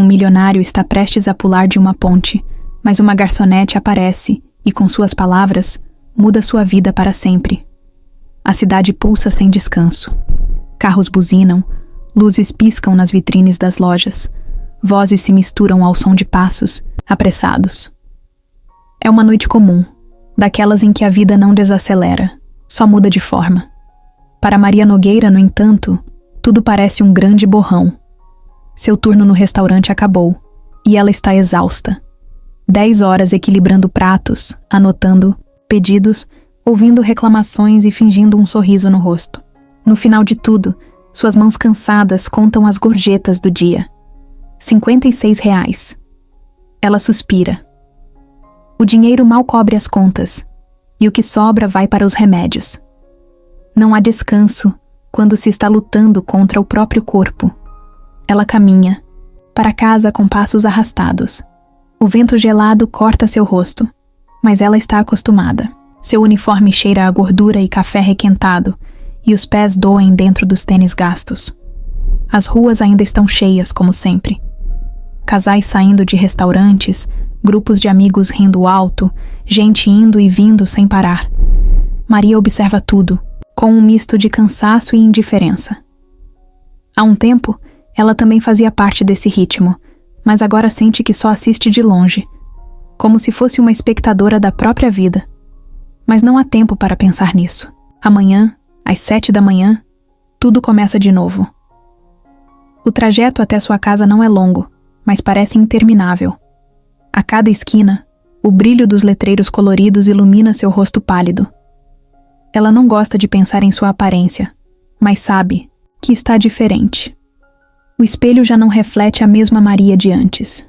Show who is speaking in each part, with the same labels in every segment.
Speaker 1: milionário está prestes a pular de uma ponte, mas uma garçonete aparece e, com suas palavras, muda sua vida para sempre. A cidade pulsa sem descanso. Carros buzinam, luzes piscam nas vitrines das lojas, vozes se misturam ao som de passos, apressados. É uma noite comum, daquelas em que a vida não desacelera, só muda de forma. Para Maria Nogueira, no entanto, tudo parece um grande borrão. Seu turno no restaurante acabou, e ela está exausta. 10 horas equilibrando pratos, anotando pedidos, ouvindo reclamações e fingindo um sorriso no rosto. No final de tudo, suas mãos cansadas contam as gorjetas do dia. R$56. Ela suspira. O dinheiro mal cobre as contas, e o que sobra vai para os remédios. Não há descanso quando se está lutando contra o próprio corpo. Ela caminha para casa com passos arrastados. O vento gelado corta seu rosto, mas ela está acostumada. Seu uniforme cheira a gordura e café requentado, e os pés doem dentro dos tênis gastos. As ruas ainda estão cheias, como sempre. Casais saindo de restaurantes, grupos de amigos rindo alto, gente indo e vindo sem parar. Maria observa tudo, com um misto de cansaço e indiferença. Há um tempo, ela também fazia parte desse ritmo, mas agora sente que só assiste de longe, como se fosse uma espectadora da própria vida. Mas não há tempo para pensar nisso. Amanhã, às 7 da manhã, tudo começa de novo. O trajeto até sua casa não é longo, mas parece interminável. A cada esquina, o brilho dos letreiros coloridos ilumina seu rosto pálido. Ela não gosta de pensar em sua aparência, mas sabe que está diferente. O espelho já não reflete a mesma Maria de antes.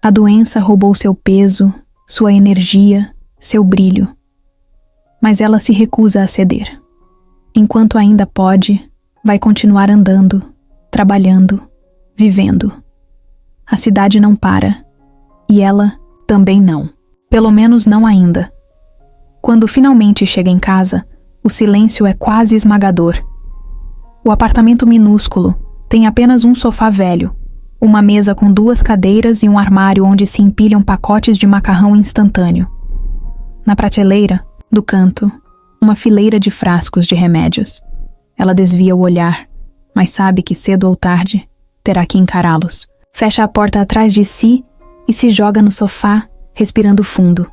Speaker 1: A doença roubou seu peso, sua energia, seu brilho. Mas ela se recusa a ceder. Enquanto ainda pode, vai continuar andando, trabalhando, vivendo. A cidade não para, e ela também não. Pelo menos não ainda. Quando finalmente chega em casa, o silêncio é quase esmagador. O apartamento minúsculo tem apenas um sofá velho, uma mesa com 2 cadeiras e um armário onde se empilham pacotes de macarrão instantâneo. Na prateleira, do canto, uma fileira de frascos de remédios. Ela desvia o olhar, mas sabe que cedo ou tarde terá que encará-los. Fecha a porta atrás de si e se joga no sofá, respirando fundo.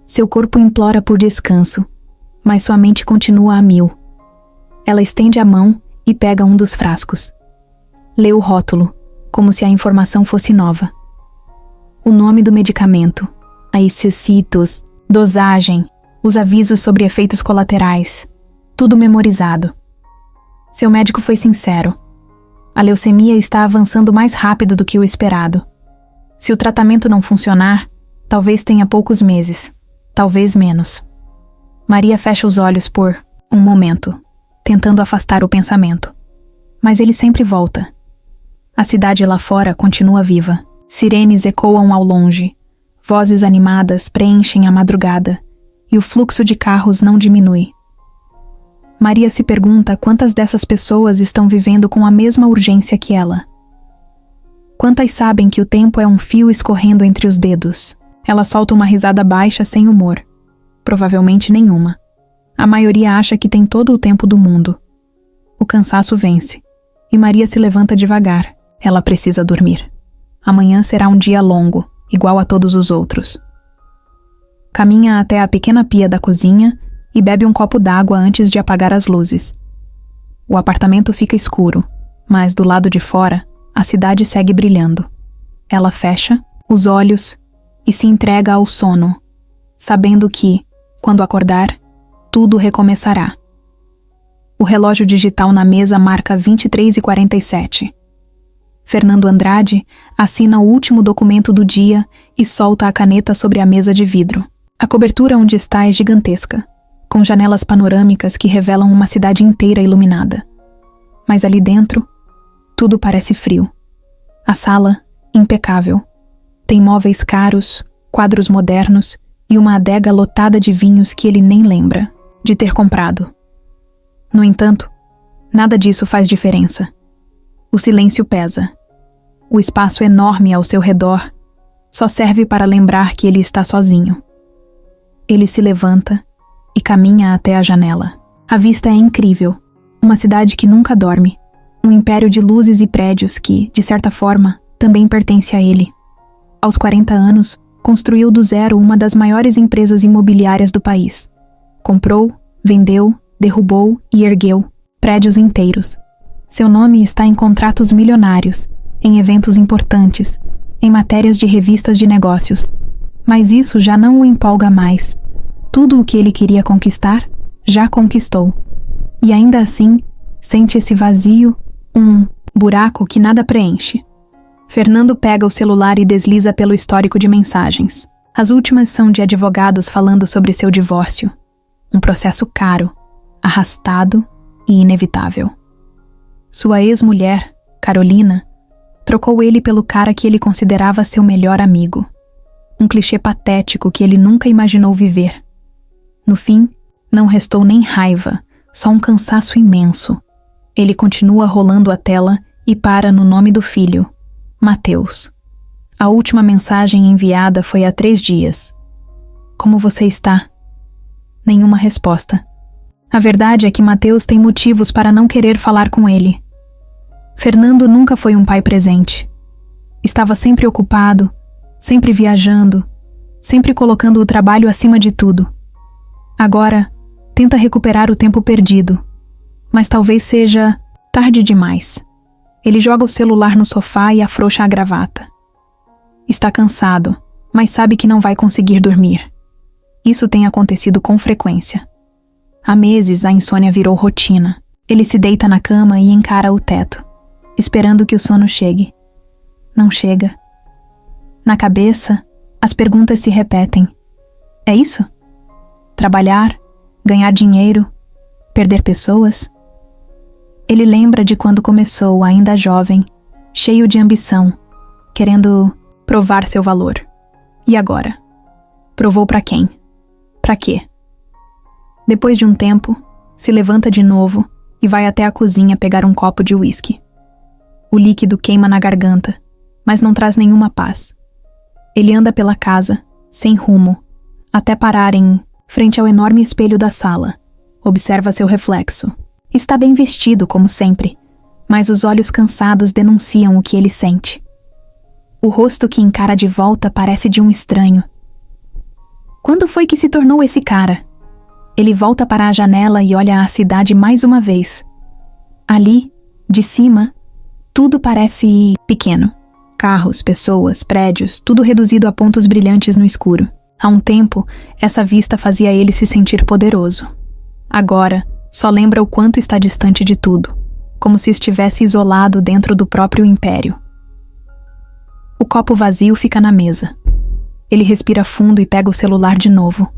Speaker 1: Seu corpo implora por descanso, mas sua mente continua a mil. Ela estende a mão e pega um dos frascos. Lê o rótulo, como se a informação fosse nova. O nome do medicamento, a excessitos, dosagem, os avisos sobre efeitos colaterais, tudo memorizado. Seu médico foi sincero. A leucemia está avançando mais rápido do que o esperado. Se o tratamento não funcionar, talvez tenha poucos meses, talvez menos. Maria fecha os olhos por um momento, tentando afastar o pensamento. Mas ele sempre volta. A cidade lá fora continua viva. Sirenes ecoam ao longe. Vozes animadas preenchem a madrugada. E o fluxo de carros não diminui. Maria se pergunta quantas dessas pessoas estão vivendo com a mesma urgência que ela. Quantas sabem que o tempo é um fio escorrendo entre os dedos? Ela solta uma risada baixa sem humor. Provavelmente nenhuma. A maioria acha que tem todo o tempo do mundo. O cansaço vence. E Maria se levanta devagar. Ela precisa dormir. Amanhã será um dia longo, igual a todos os outros. Caminha até a pequena pia da cozinha e bebe um copo d'água antes de apagar as luzes. O apartamento fica escuro, mas do lado de fora, a cidade segue brilhando. Ela fecha os olhos e se entrega ao sono, sabendo que, quando acordar, tudo recomeçará. O relógio digital na mesa marca 23h47. Fernando Andrade assina o último documento do dia e solta a caneta sobre a mesa de vidro. A cobertura onde está é gigantesca, com janelas panorâmicas que revelam uma cidade inteira iluminada. Mas ali dentro, tudo parece frio. A sala, impecável. Tem móveis caros, quadros modernos e uma adega lotada de vinhos que ele nem lembra de ter comprado. No entanto, nada disso faz diferença. O silêncio pesa. O espaço enorme ao seu redor só serve para lembrar que ele está sozinho. Ele se levanta e caminha até a janela. A vista é incrível. Uma cidade que nunca dorme. Um império de luzes e prédios que, de certa forma, também pertence a ele. Aos 40 anos, construiu do zero uma das maiores empresas imobiliárias do país. Comprou, vendeu, derrubou e ergueu prédios inteiros. Seu nome está em contratos milionários, em eventos importantes, em matérias de revistas de negócios. Mas isso já não o empolga mais. Tudo o que ele queria conquistar, já conquistou. E ainda assim, sente esse vazio, um buraco que nada preenche. Fernando pega o celular e desliza pelo histórico de mensagens. As últimas são de advogados falando sobre seu divórcio. Um processo caro, arrastado e inevitável. Sua ex-mulher, Carolina, trocou ele pelo cara que ele considerava seu melhor amigo. Um clichê patético que ele nunca imaginou viver. No fim, não restou nem raiva, só um cansaço imenso. Ele continua rolando a tela e para no nome do filho, Mateus. A última mensagem enviada foi há 3 dias. Como você está? Nenhuma resposta. A verdade é que Mateus tem motivos para não querer falar com ele. Fernando nunca foi um pai presente. Estava sempre ocupado, sempre viajando, sempre colocando o trabalho acima de tudo. Agora, tenta recuperar o tempo perdido, mas talvez seja tarde demais. Ele joga o celular no sofá e afrouxa a gravata. Está cansado, mas sabe que não vai conseguir dormir. Isso tem acontecido com frequência. Há meses a insônia virou rotina. Ele se deita na cama e encara o teto, esperando que o sono chegue. Não chega. Na cabeça, as perguntas se repetem. É isso? Trabalhar, ganhar dinheiro, perder pessoas? Ele lembra de quando começou, ainda jovem, cheio de ambição, querendo provar seu valor. E agora? Provou para quem? Para quê? Depois de um tempo, se levanta de novo e vai até a cozinha pegar um copo de uísque. O líquido queima na garganta, mas não traz nenhuma paz. Ele anda pela casa, sem rumo, até parar em frente ao enorme espelho da sala. Observa seu reflexo. Está bem vestido, como sempre, mas os olhos cansados denunciam o que ele sente. O rosto que encara de volta parece de um estranho. Quando foi que se tornou esse cara? Ele volta para a janela e olha a cidade mais uma vez. Ali, de cima, tudo parece pequeno. Carros, pessoas, prédios, tudo reduzido a pontos brilhantes no escuro. Há um tempo, essa vista fazia ele se sentir poderoso. Agora, só lembra o quanto está distante de tudo, como se estivesse isolado dentro do próprio império. O copo vazio fica na mesa. Ele respira fundo e pega o celular de novo.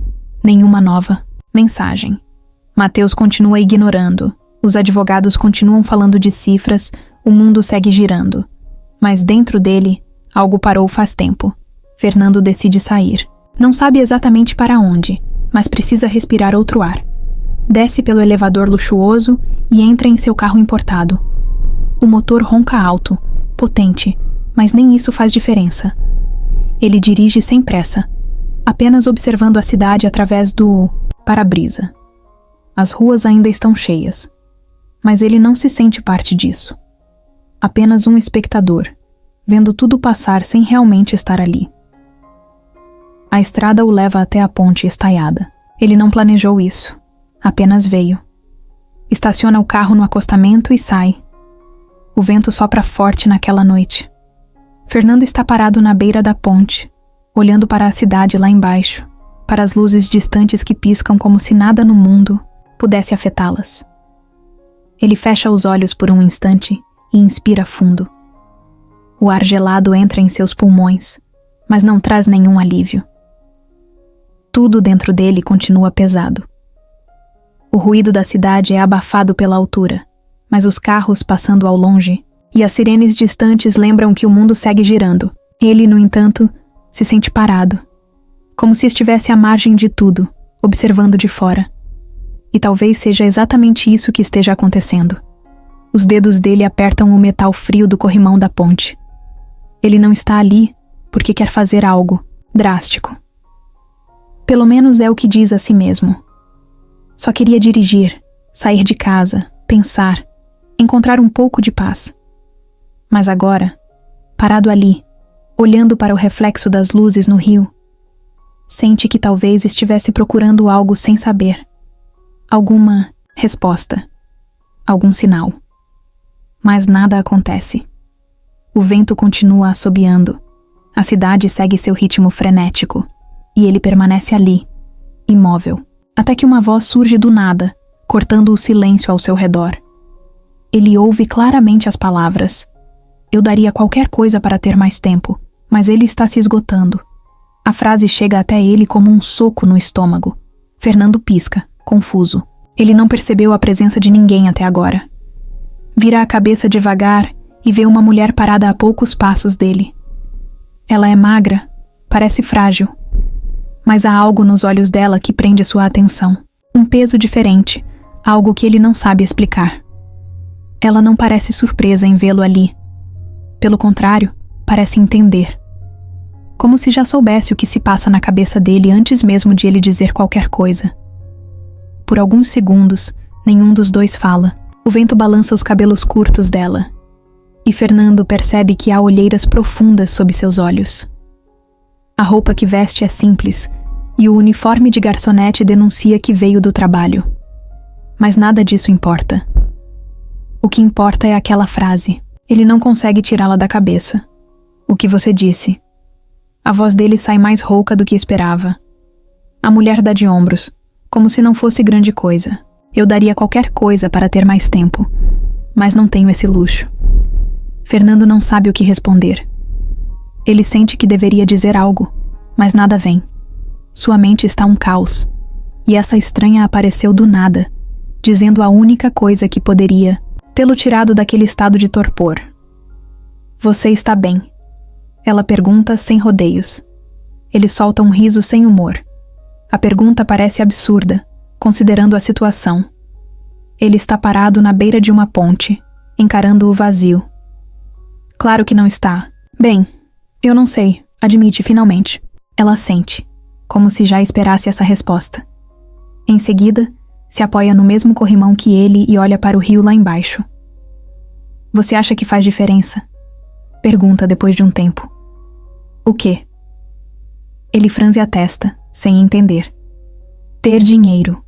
Speaker 1: Nenhuma nova mensagem. Mateus continua ignorando. Os advogados continuam falando de cifras, o mundo segue girando. Mas dentro dele, algo parou faz tempo. Fernando decide sair. Não sabe exatamente para onde, mas precisa respirar outro ar. Desce pelo elevador luxuoso e entra em seu carro importado. O motor ronca alto, potente, mas nem isso faz diferença. Ele dirige sem pressa, apenas observando a cidade através do para-brisa. As ruas ainda estão cheias, mas ele não se sente parte disso. Apenas um espectador, vendo tudo passar sem realmente estar ali. A estrada o leva até a ponte estaiada. Ele não planejou isso, apenas veio. Estaciona o carro no acostamento e sai. O vento sopra forte naquela noite. Fernando está parado na beira da ponte, olhando para a cidade lá embaixo, para as luzes distantes que piscam como se nada no mundo pudesse afetá-las. Ele fecha os olhos por um instante e inspira fundo. O ar gelado entra em seus pulmões, mas não traz nenhum alívio. Tudo dentro dele continua pesado. O ruído da cidade é abafado pela altura, mas os carros passando ao longe e as sirenes distantes lembram que o mundo segue girando. Ele, no entanto, se sente parado, como se estivesse à margem de tudo, observando de fora. E talvez seja exatamente isso que esteja acontecendo. Os dedos dele apertam o metal frio do corrimão da ponte. Ele não está ali porque quer fazer algo drástico. Pelo menos é o que diz a si mesmo. Só queria dirigir, sair de casa, pensar, encontrar um pouco de paz. Mas agora, parado ali, olhando para o reflexo das luzes no rio, sente que talvez estivesse procurando algo sem saber. Alguma resposta, algum sinal. Mas nada acontece. O vento continua assobiando, a cidade segue seu ritmo frenético, e ele permanece ali, imóvel, até que uma voz surge do nada, cortando o silêncio ao seu redor. Ele ouve claramente as palavras: "Eu daria qualquer coisa para ter mais tempo, mas ele está se esgotando." A frase chega até ele como um soco no estômago. Fernando pisca, confuso. Ele não percebeu a presença de ninguém até agora. Vira a cabeça devagar e vê uma mulher parada a poucos passos dele. Ela é magra, parece frágil, mas há algo nos olhos dela que prende sua atenção. Um peso diferente, algo que ele não sabe explicar. Ela não parece surpresa em vê-lo ali. Pelo contrário, parece entender. Como se já soubesse o que se passa na cabeça dele antes mesmo de ele dizer qualquer coisa. Por alguns segundos, nenhum dos dois fala. O vento balança os cabelos curtos dela, e Fernando percebe que há olheiras profundas sob seus olhos. A roupa que veste é simples, e o uniforme de garçonete denuncia que veio do trabalho. Mas nada disso importa. O que importa é aquela frase. Ele não consegue tirá-la da cabeça. "O que você disse?" A voz dele sai mais rouca do que esperava. A mulher dá de ombros, como se não fosse grande coisa. "Eu daria qualquer coisa para ter mais tempo, mas não tenho esse luxo." Fernando não sabe o que responder. Ele sente que deveria dizer algo, mas nada vem. Sua mente está um caos, e essa estranha apareceu do nada, dizendo a única coisa que poderia tê-lo tirado daquele estado de torpor. "Você está bem?" Ela pergunta sem rodeios. Ele solta um riso sem humor. A pergunta parece absurda, considerando a situação. Ele está parado na beira de uma ponte, encarando o vazio. "Claro que não está." "Bem, eu não sei", admite finalmente. Ela sente, como se já esperasse essa resposta. Em seguida, se apoia no mesmo corrimão que ele e olha para o rio lá embaixo. "Você acha que faz diferença?" Pergunta depois de um tempo. "O quê?" Ele franze a testa, sem entender. "Ter dinheiro.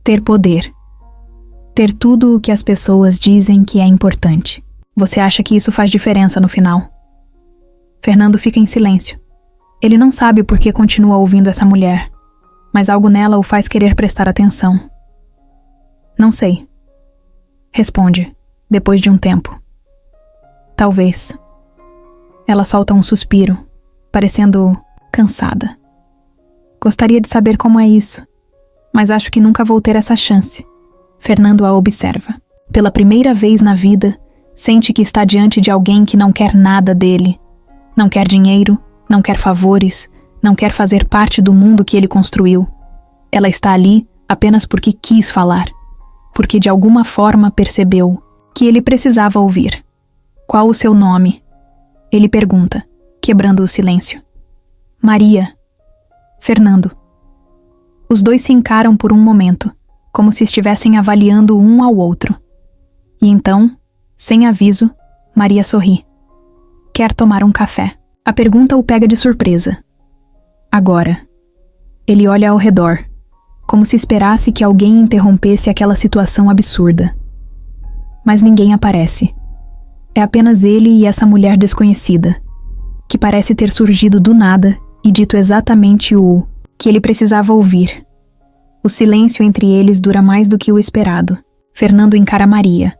Speaker 1: Ter poder. Ter tudo o que as pessoas dizem que é importante. Você acha que isso faz diferença no final?" Fernando fica em silêncio. Ele não sabe por que continua ouvindo essa mulher, mas algo nela o faz querer prestar atenção. "Não sei." Responde, depois de um tempo. "Talvez." Ela solta um suspiro, parecendo cansada. "Gostaria de saber como é isso, mas acho que nunca vou ter essa chance." Fernando a observa. Pela primeira vez na vida, sente que está diante de alguém que não quer nada dele. Não quer dinheiro, não quer favores, não quer fazer parte do mundo que ele construiu. Ela está ali apenas porque quis falar, porque de alguma forma percebeu que ele precisava ouvir. "Qual o seu nome?" Ele pergunta, quebrando o silêncio. "Maria." "Fernando." Os dois se encaram por um momento, como se estivessem avaliando um ao outro. E então, sem aviso, Maria sorri. "Quer tomar um café?" A pergunta o pega de surpresa. Agora. Ele olha ao redor, como se esperasse que alguém interrompesse aquela situação absurda. Mas ninguém aparece. É apenas ele e essa mulher desconhecida, que parece ter surgido do nada e dito exatamente o que ele precisava ouvir. O silêncio entre eles dura mais do que o esperado. Fernando encara Maria,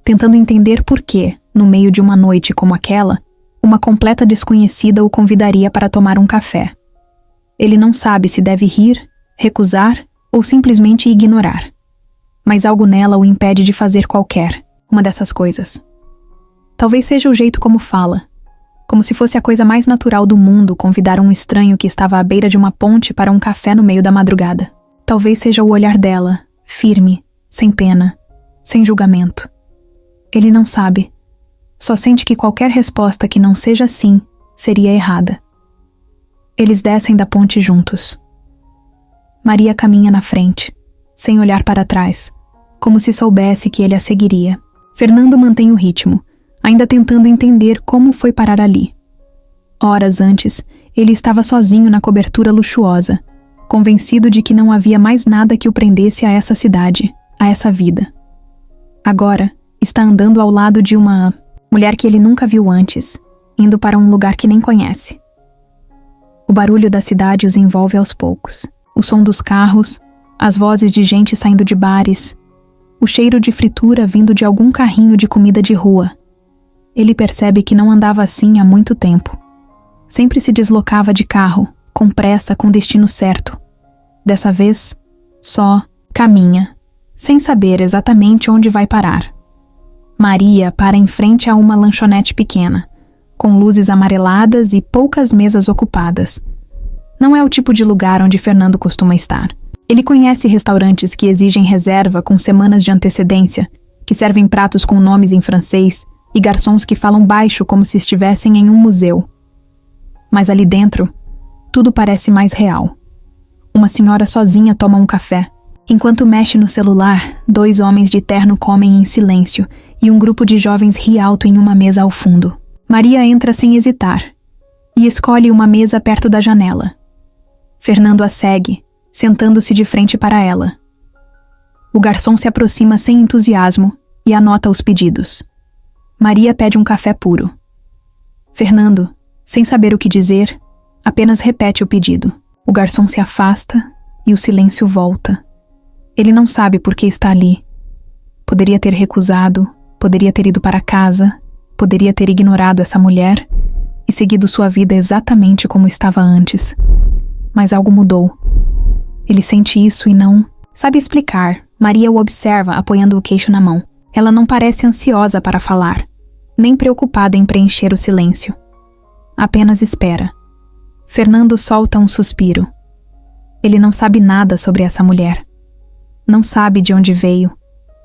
Speaker 1: tentando entender por que, no meio de uma noite como aquela, uma completa desconhecida o convidaria para tomar um café. Ele não sabe se deve rir, recusar ou simplesmente ignorar. Mas algo nela o impede de fazer qualquer uma dessas coisas. Talvez seja o jeito como fala, como se fosse a coisa mais natural do mundo convidar um estranho que estava à beira de uma ponte para um café no meio da madrugada. Talvez seja o olhar dela, firme, sem pena, sem julgamento. Ele não sabe, Só sente que qualquer resposta que não seja sim seria errada. Eles descem da ponte juntos. Maria caminha na frente, sem olhar para trás, como se soubesse que ele a seguiria. Fernando mantém o ritmo, ainda tentando entender como foi parar ali. Horas antes, ele estava sozinho na cobertura luxuosa, convencido de que não havia mais nada que o prendesse a essa cidade, a essa vida. Agora, está andando ao lado de uma mulher que ele nunca viu antes, indo para um lugar que nem conhece. O barulho da cidade os envolve aos poucos. O som dos carros, as vozes de gente saindo de bares, o cheiro de fritura vindo de algum carrinho de comida de rua. Ele percebe que não andava assim há muito tempo. Sempre se deslocava de carro, com pressa, com destino certo. Dessa vez, só caminha, sem saber exatamente onde vai parar. Maria para em frente a uma lanchonete pequena, com luzes amareladas e poucas mesas ocupadas. Não é o tipo de lugar onde Fernando costuma estar. Ele conhece restaurantes que exigem reserva com semanas de antecedência, que servem pratos com nomes em francês e garçons que falam baixo como se estivessem em um museu. Mas ali dentro, tudo parece mais real. Uma senhora sozinha toma um café. Enquanto mexe no celular, 2 homens de terno comem em silêncio e um grupo de jovens ri alto em uma mesa ao fundo. Maria entra sem hesitar e escolhe uma mesa perto da janela. Fernando a segue, sentando-se de frente para ela. O garçom se aproxima sem entusiasmo e anota os pedidos. Maria pede um café puro. Fernando, sem saber o que dizer, apenas repete o pedido. O garçom se afasta e o silêncio volta. Ele não sabe por que está ali. Poderia ter recusado, poderia ter ido para casa, poderia ter ignorado essa mulher e seguido sua vida exatamente como estava antes. Mas algo mudou. Ele sente isso e não sabe explicar. Maria o observa, apoiando o queixo na mão. Ela não parece ansiosa para falar, nem preocupada em preencher o silêncio. Apenas espera. Fernando solta um suspiro. Ele não sabe nada sobre essa mulher. Não sabe de onde veio,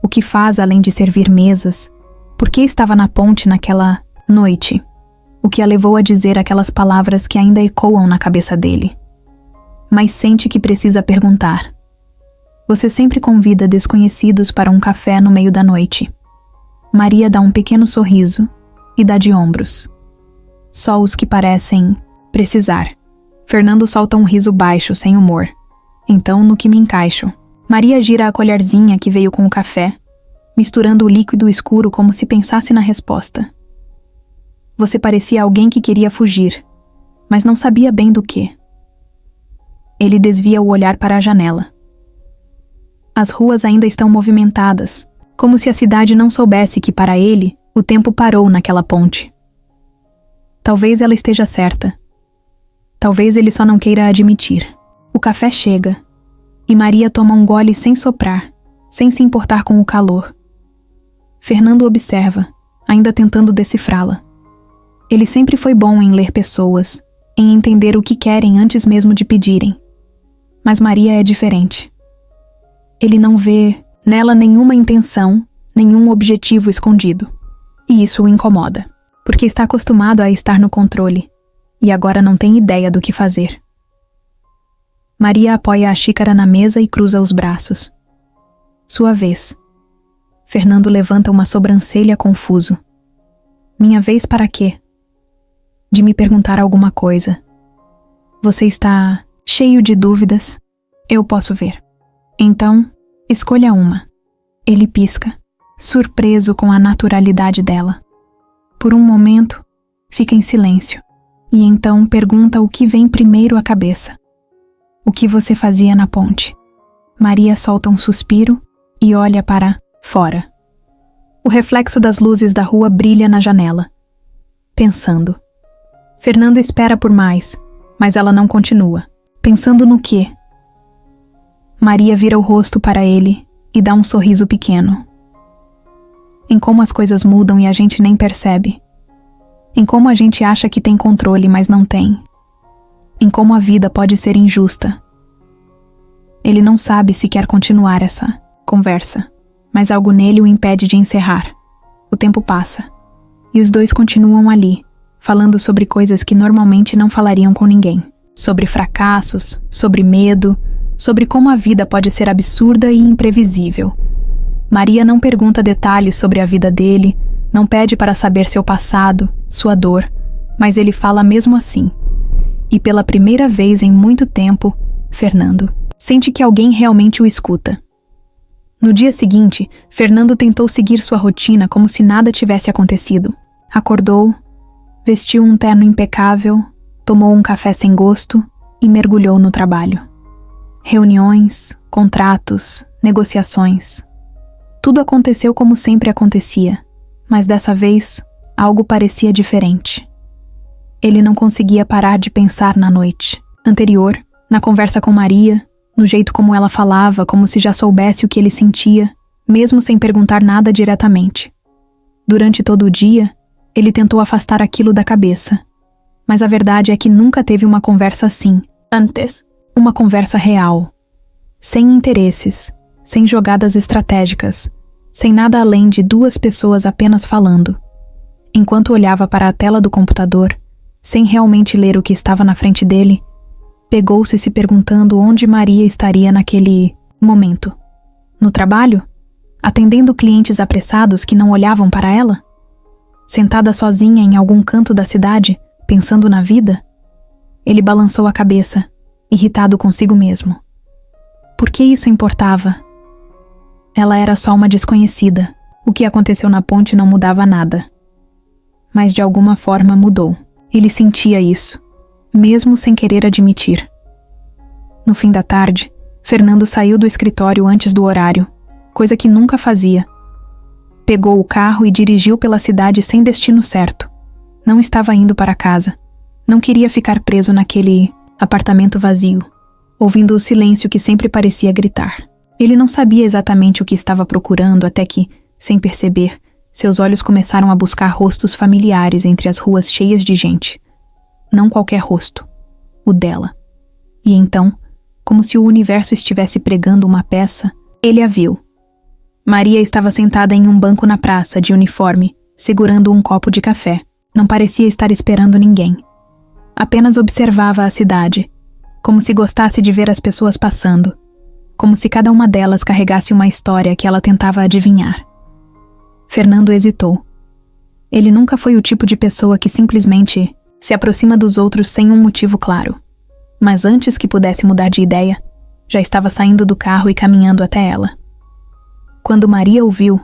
Speaker 1: o que faz além de servir mesas, por que estava na ponte naquela noite, o que a levou a dizer aquelas palavras que ainda ecoam na cabeça dele. Mas sente que precisa perguntar. Você sempre convida desconhecidos para um café no meio da noite. Maria dá um pequeno sorriso e dá de ombros. Só os que parecem precisar. Fernando solta um riso baixo, sem humor. Então, no que me encaixo. Maria gira a colherzinha que veio com o café, misturando o líquido escuro como se pensasse na resposta. Você parecia alguém que queria fugir, mas não sabia bem do que. Ele desvia o olhar para a janela. As ruas ainda estão movimentadas, como se a cidade não soubesse que, para ele, o tempo parou naquela ponte. Talvez ela esteja certa. Talvez ele só não queira admitir. O café chega, e Maria toma um gole sem soprar, sem se importar com o calor. Fernando observa, ainda tentando decifrá-la. Ele sempre foi bom em ler pessoas, em entender o que querem antes mesmo de pedirem. Mas Maria é diferente. Ele não vê nela nenhuma intenção, nenhum objetivo escondido. E isso o incomoda, porque está acostumado a estar no controle, e agora não tem ideia do que fazer. Maria apoia a xícara na mesa e cruza os braços. Sua vez. Fernando levanta uma sobrancelha confuso. Minha vez para quê? De me perguntar alguma coisa. Você está cheio de dúvidas? Eu posso ver. Então, escolha uma. Ele pisca, surpreso com a naturalidade dela. Por um momento, fica em silêncio, e então pergunta o que vem primeiro à cabeça. O que você fazia na ponte? Maria solta um suspiro e olha para fora. O reflexo das luzes da rua brilha na janela. Pensando. Fernando espera por mais, mas ela não continua. Pensando no quê? Maria vira o rosto para ele e dá um sorriso pequeno. Em como as coisas mudam e a gente nem percebe. Em como a gente acha que tem controle, mas não tem. Em como a vida pode ser injusta. Ele não sabe se quer continuar essa conversa, mas algo nele o impede de encerrar. O tempo passa, E os dois continuam ali, falando sobre coisas que normalmente não falariam com ninguém. Sobre fracassos, sobre medo, sobre como a vida pode ser absurda e imprevisível. Maria não pergunta detalhes sobre a vida dele, não pede para saber seu passado, sua dor, mas ele fala mesmo assim. E pela primeira vez em muito tempo, Fernando sente que alguém realmente o escuta. No dia seguinte, Fernando tentou seguir sua rotina como se nada tivesse acontecido. Acordou, vestiu um terno impecável, tomou um café sem gosto e mergulhou no trabalho. Reuniões, contratos, negociações. Tudo aconteceu como sempre acontecia, mas dessa vez algo parecia diferente. Ele não conseguia parar de pensar na noite anterior, na conversa com Maria, no jeito como ela falava, como se já soubesse o que ele sentia, mesmo sem perguntar nada diretamente. Durante todo o dia, ele tentou afastar aquilo da cabeça, mas a verdade é que nunca teve uma conversa assim, antes. Uma conversa real, sem interesses, sem jogadas estratégicas, sem nada além de duas pessoas apenas falando. Enquanto olhava para a tela do computador, sem realmente ler o que estava na frente dele, pegou-se se perguntando onde Maria estaria naquele momento. No trabalho? Atendendo clientes apressados que não olhavam para ela? Sentada sozinha em algum canto da cidade, pensando na vida? Ele balançou a cabeça, irritado consigo mesmo. Por que isso importava? Ela era só uma desconhecida. O que aconteceu na ponte não mudava nada. Mas de alguma forma mudou. Ele sentia isso, mesmo sem querer admitir. No fim da tarde, Fernando saiu do escritório antes do horário, coisa que nunca fazia. Pegou o carro e dirigiu pela cidade sem destino certo. Não estava indo para casa. Não queria ficar preso naquele apartamento vazio, ouvindo o silêncio que sempre parecia gritar. Ele não sabia exatamente o que estava procurando até que, sem perceber, seus olhos começaram a buscar rostos familiares entre as ruas cheias de gente. Não qualquer rosto. O dela. E então, como se o universo estivesse pregando uma peça, ele a viu. Maria estava sentada em um banco na praça, de uniforme, segurando um copo de café. Não parecia estar esperando ninguém. Apenas observava a cidade, como se gostasse de ver as pessoas passando, como se cada uma delas carregasse uma história que ela tentava adivinhar. Fernando hesitou. Ele nunca foi o tipo de pessoa que simplesmente se aproxima dos outros sem um motivo claro. Mas antes que pudesse mudar de ideia, já estava saindo do carro e caminhando até ela. Quando Maria o viu,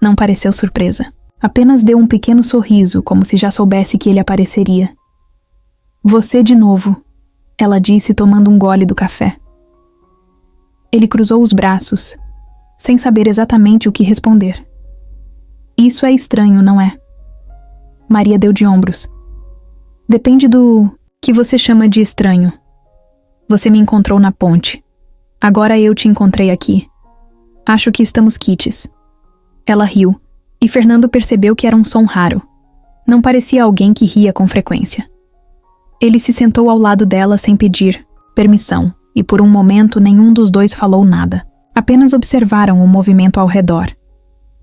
Speaker 1: não pareceu surpresa. Apenas deu um pequeno sorriso, como se já soubesse que ele apareceria. "Você de novo", ela disse tomando um gole do café. Ele cruzou os braços, sem saber exatamente o que responder. "Isso é estranho, não é?" Maria deu de ombros. "Depende do que você chama de estranho. Você me encontrou na ponte. Agora eu te encontrei aqui. Acho que estamos quites." Ela riu, e Fernando percebeu que era um som raro. Não parecia alguém que ria com frequência. Ele se sentou ao lado dela sem pedir permissão, e por um momento nenhum dos dois falou nada. Apenas observaram o movimento ao redor.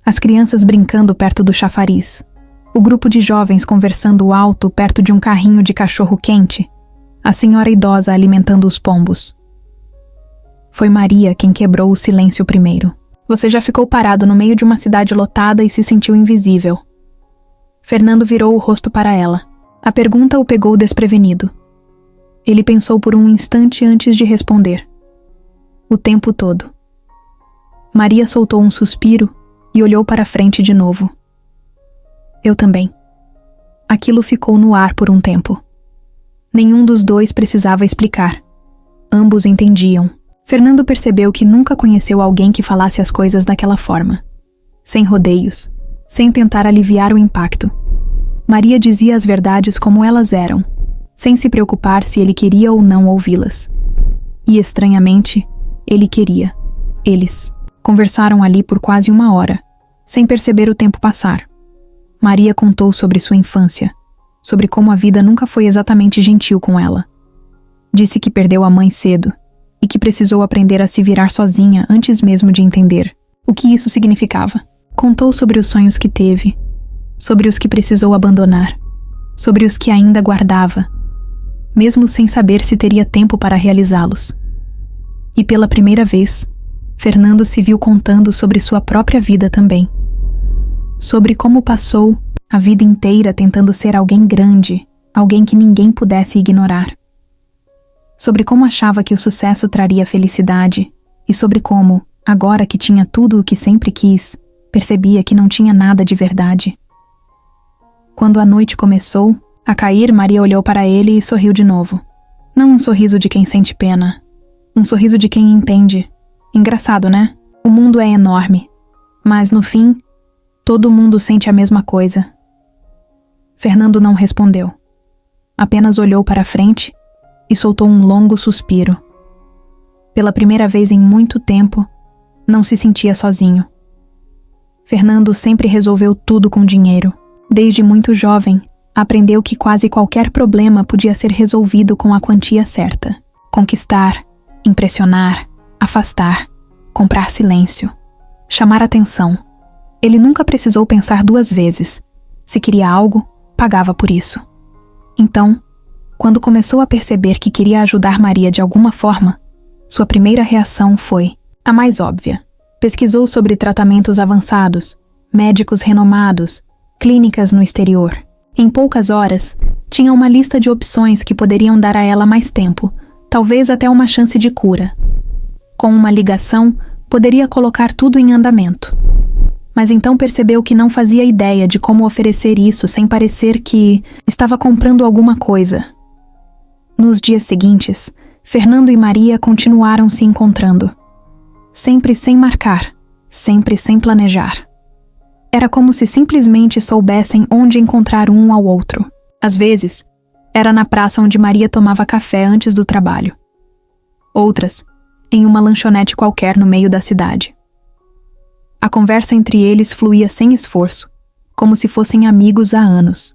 Speaker 1: As crianças brincando perto do chafariz. O grupo de jovens conversando alto perto de um carrinho de cachorro-quente. A senhora idosa alimentando os pombos. Foi Maria quem quebrou o silêncio primeiro. "Você já ficou parado no meio de uma cidade lotada e se sentiu invisível." Fernando virou o rosto para ela. A pergunta o pegou desprevenido. Ele pensou por um instante antes de responder. O tempo todo. Maria soltou um suspiro e olhou para frente de novo. "Eu também." Aquilo ficou no ar por um tempo. Nenhum dos dois precisava explicar. Ambos entendiam. Fernando percebeu que nunca conheceu alguém que falasse as coisas daquela forma. Sem rodeios, sem tentar aliviar o impacto. Maria dizia as verdades como elas eram, sem se preocupar se ele queria ou não ouvi-las. E, estranhamente, ele queria. Eles conversaram ali por quase 1 hora, sem perceber o tempo passar. Maria contou sobre sua infância, sobre como a vida nunca foi exatamente gentil com ela. Disse que perdeu a mãe cedo e que precisou aprender a se virar sozinha antes mesmo de entender o que isso significava. Contou sobre os sonhos que teve, sobre os que precisou abandonar, sobre os que ainda guardava, mesmo sem saber se teria tempo para realizá-los. E pela primeira vez, Fernando se viu contando sobre sua própria vida também. Sobre como passou a vida inteira tentando ser alguém grande, alguém que ninguém pudesse ignorar. Sobre como achava que o sucesso traria felicidade e sobre como, agora que tinha tudo o que sempre quis, percebia que não tinha nada de verdade. Quando a noite começou a cair, Maria olhou para ele e sorriu de novo. Não um sorriso de quem sente pena, um sorriso de quem entende. Engraçado, né? O mundo é enorme, mas no fim, todo mundo sente a mesma coisa. Fernando não respondeu. Apenas olhou para frente e soltou um longo suspiro. Pela primeira vez em muito tempo, não se sentia sozinho. Fernando sempre resolveu tudo com dinheiro. Desde muito jovem, aprendeu que quase qualquer problema podia ser resolvido com a quantia certa. Conquistar, impressionar, afastar, comprar silêncio, chamar atenção. Ele nunca precisou pensar duas vezes. Se queria algo, pagava por isso. Então, quando começou a perceber que queria ajudar Maria de alguma forma, sua primeira reação foi a mais óbvia. Pesquisou sobre tratamentos avançados, médicos renomados, clínicas no exterior. Em poucas horas, tinha uma lista de opções que poderiam dar a ela mais tempo, talvez até uma chance de cura. Com uma ligação, poderia colocar tudo em andamento. Mas então percebeu que não fazia ideia de como oferecer isso sem parecer que estava comprando alguma coisa. Nos dias seguintes, Fernando e Maria continuaram se encontrando. Sempre sem marcar, sempre sem planejar. Era como se simplesmente soubessem onde encontrar um ao outro. Às vezes, era na praça onde Maria tomava café antes do trabalho. Outras, em uma lanchonete qualquer no meio da cidade. A conversa entre eles fluía sem esforço, como se fossem amigos há anos.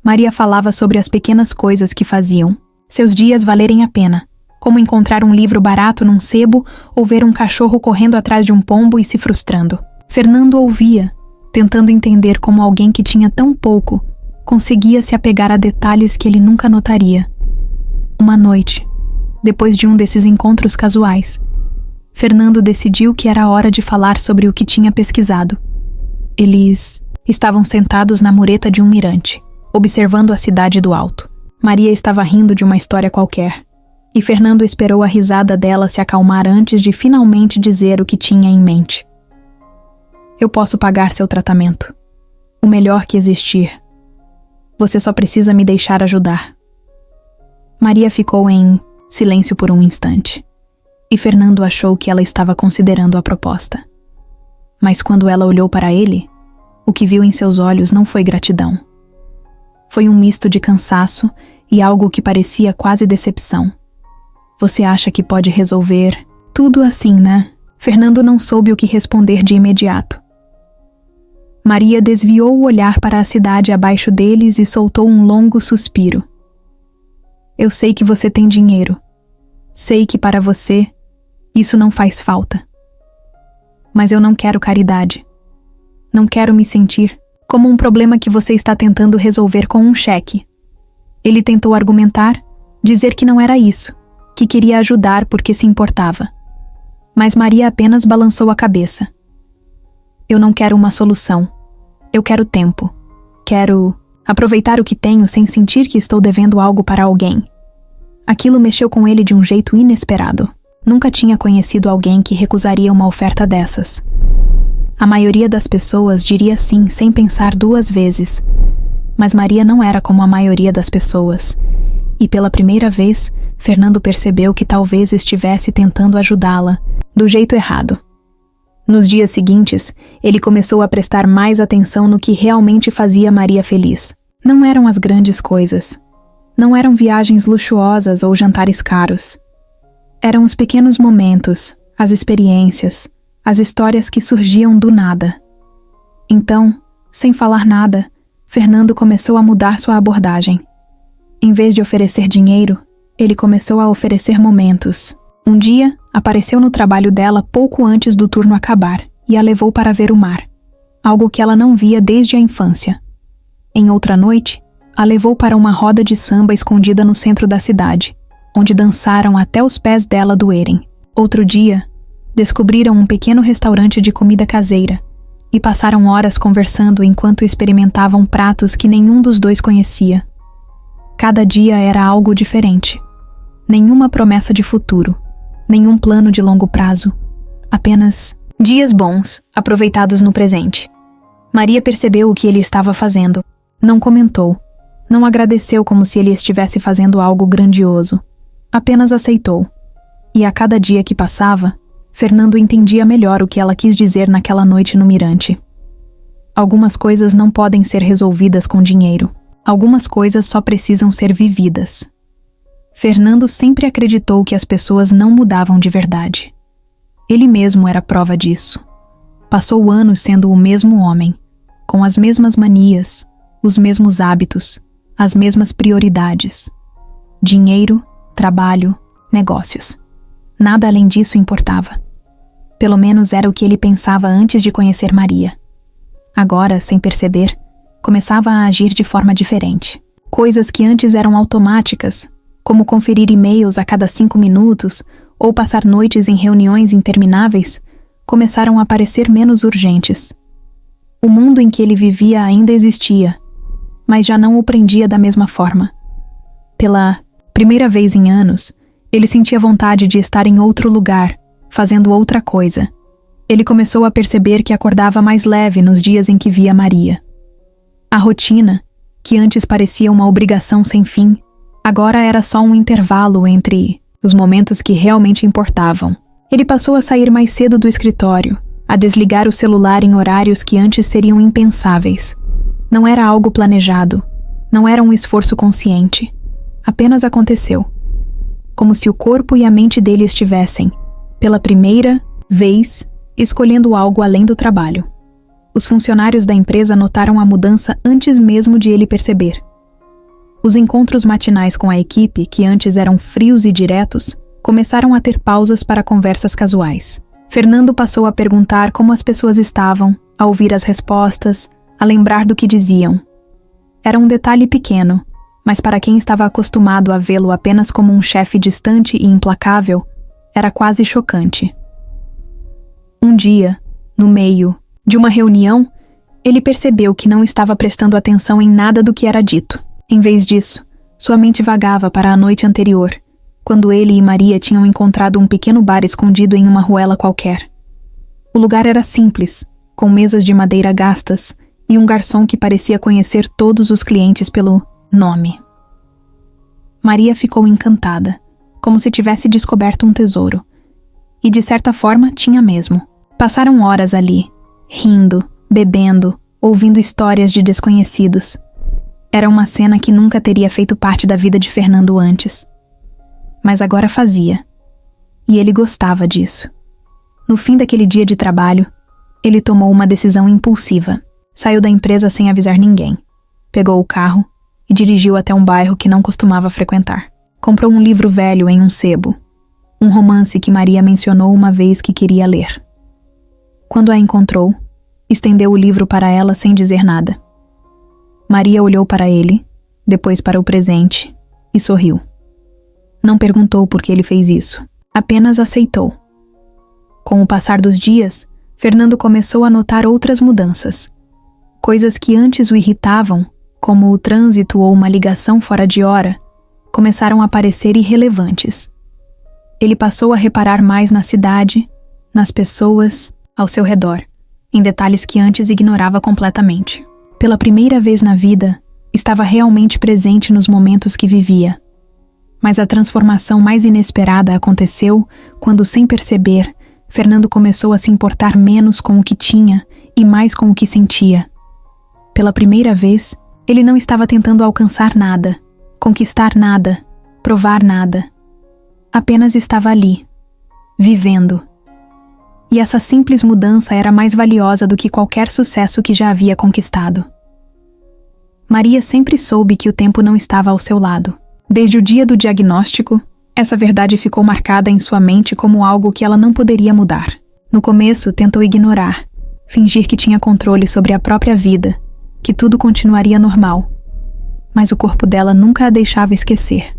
Speaker 1: Maria falava sobre as pequenas coisas que faziam seus dias valerem a pena, como encontrar um livro barato num sebo ou ver um cachorro correndo atrás de um pombo e se frustrando. Fernando ouvia, tentando entender como alguém que tinha tão pouco conseguia se apegar a detalhes que ele nunca notaria. Uma noite, depois de um desses encontros casuais, Fernando decidiu que era hora de falar sobre o que tinha pesquisado. Eles estavam sentados na mureta de um mirante, observando a cidade do alto. Maria estava rindo de uma história qualquer, e Fernando esperou a risada dela se acalmar antes de finalmente dizer o que tinha em mente. Eu posso pagar seu tratamento. O melhor que existir. Você só precisa me deixar ajudar. Maria ficou em silêncio por um instante. E Fernando achou que ela estava considerando a proposta. Mas quando ela olhou para ele, o que viu em seus olhos não foi gratidão. Foi um misto de cansaço e algo que parecia quase decepção. Você acha que pode resolver tudo assim, né? Fernando não soube o que responder de imediato. Maria desviou o olhar para a cidade abaixo deles e soltou um longo suspiro. Eu sei que você tem dinheiro. Sei que para você isso não faz falta. Mas eu não quero caridade. Não quero me sentir como um problema que você está tentando resolver com um cheque. Ele tentou argumentar, dizer que não era isso, que queria ajudar porque se importava. Mas Maria apenas balançou a cabeça. Eu não quero uma solução. Eu quero tempo. Quero aproveitar o que tenho sem sentir que estou devendo algo para alguém. Aquilo mexeu com ele de um jeito inesperado. Nunca tinha conhecido alguém que recusaria uma oferta dessas. A maioria das pessoas diria sim sem pensar duas vezes. Mas Maria não era como a maioria das pessoas. E pela primeira vez, Fernando percebeu que talvez estivesse tentando ajudá-la, do jeito errado. Nos dias seguintes, ele começou a prestar mais atenção no que realmente fazia Maria feliz. Não eram as grandes coisas. Não eram viagens luxuosas ou jantares caros. Eram os pequenos momentos, as experiências, as histórias que surgiam do nada. Então, sem falar nada, Fernando começou a mudar sua abordagem. Em vez de oferecer dinheiro, ele começou a oferecer momentos. Um dia, apareceu no trabalho dela pouco antes do turno acabar e a levou para ver o mar. algo que ela não via desde a infância. Em outra noite, a levou para uma roda de samba escondida no centro da cidade, onde dançaram até os pés dela doerem. Outro dia, descobriram um pequeno restaurante de comida caseira e passaram horas conversando enquanto experimentavam pratos que nenhum dos dois conhecia. Cada dia era algo diferente. Nenhuma promessa de futuro, nenhum plano de longo prazo, apenas dias bons, aproveitados no presente. Maria percebeu o que ele estava fazendo. Não comentou, não agradeceu como se ele estivesse fazendo algo grandioso. Apenas aceitou. E a cada dia que passava, Fernando entendia melhor o que ela quis dizer naquela noite no mirante. Algumas coisas não podem ser resolvidas com dinheiro. Algumas coisas só precisam ser vividas. Fernando sempre acreditou que as pessoas não mudavam de verdade. Ele mesmo era prova disso. Passou anos sendo o mesmo homem, com as mesmas manias, os mesmos hábitos, as mesmas prioridades. Dinheiro, trabalho, negócios. Nada além disso importava. Pelo menos era o que ele pensava antes de conhecer Maria. Agora, sem perceber, começava a agir de forma diferente. Coisas que antes eram automáticas, como conferir e-mails a cada 5 minutos ou passar noites em reuniões intermináveis, começaram a parecer menos urgentes. O mundo em que ele vivia ainda existia, mas já não o prendia da mesma forma. Pela primeira vez em anos, ele sentia vontade de estar em outro lugar, fazendo outra coisa. Ele começou a perceber que acordava mais leve nos dias em que via Maria. A rotina, que antes parecia uma obrigação sem fim, agora era só um intervalo entre os momentos que realmente importavam. Ele passou a sair mais cedo do escritório, a desligar o celular em horários que antes seriam impensáveis. Não era algo planejado, não era um esforço consciente. Apenas aconteceu. Como se o corpo e a mente dele estivessem, pela primeira vez, escolhendo algo além do trabalho. Os funcionários da empresa notaram a mudança antes mesmo de ele perceber. Os encontros matinais com a equipe, que antes eram frios e diretos, começaram a ter pausas para conversas casuais. Fernando passou a perguntar como as pessoas estavam, a ouvir as respostas, a lembrar do que diziam. Era um detalhe pequeno, mas para quem estava acostumado a vê-lo apenas como um chefe distante e implacável, era quase chocante. Um dia, no meio de uma reunião, ele percebeu que não estava prestando atenção em nada do que era dito. Em vez disso, sua mente vagava para a noite anterior, quando ele e Maria tinham encontrado um pequeno bar escondido em uma ruela qualquer. O lugar era simples, com mesas de madeira gastas e um garçom que parecia conhecer todos os clientes pelo nome. Maria ficou encantada, como se tivesse descoberto um tesouro. E de certa forma tinha mesmo. Passaram horas ali, rindo, bebendo, ouvindo histórias de desconhecidos. Era uma cena que nunca teria feito parte da vida de Fernando antes. Mas agora fazia. E ele gostava disso. No fim daquele dia de trabalho, ele tomou uma decisão impulsiva. Saiu da empresa sem avisar ninguém. Pegou o carro e dirigiu até um bairro que não costumava frequentar. Comprou um livro velho em um sebo. Um romance que Maria mencionou uma vez que queria ler. Quando a encontrou, estendeu o livro para ela sem dizer nada. Maria olhou para ele, depois para o presente, e sorriu. Não perguntou por que ele fez isso, apenas aceitou. Com o passar dos dias, Fernando começou a notar outras mudanças. Coisas que antes o irritavam, como o trânsito ou uma ligação fora de hora, começaram a parecer irrelevantes. Ele passou a reparar mais na cidade, nas pessoas, ao seu redor, em detalhes que antes ignorava completamente. Pela primeira vez na vida, estava realmente presente nos momentos que vivia. Mas a transformação mais inesperada aconteceu quando, sem perceber, Fernando começou a se importar menos com o que tinha e mais com o que sentia. Pela primeira vez, ele não estava tentando alcançar nada, conquistar nada, provar nada. Apenas estava ali, vivendo. E essa simples mudança era mais valiosa do que qualquer sucesso que já havia conquistado. Maria sempre soube que o tempo não estava ao seu lado. Desde o dia do diagnóstico, essa verdade ficou marcada em sua mente como algo que ela não poderia mudar. No começo, tentou ignorar, fingir que tinha controle sobre a própria vida, que tudo continuaria normal. Mas o corpo dela nunca a deixava esquecer.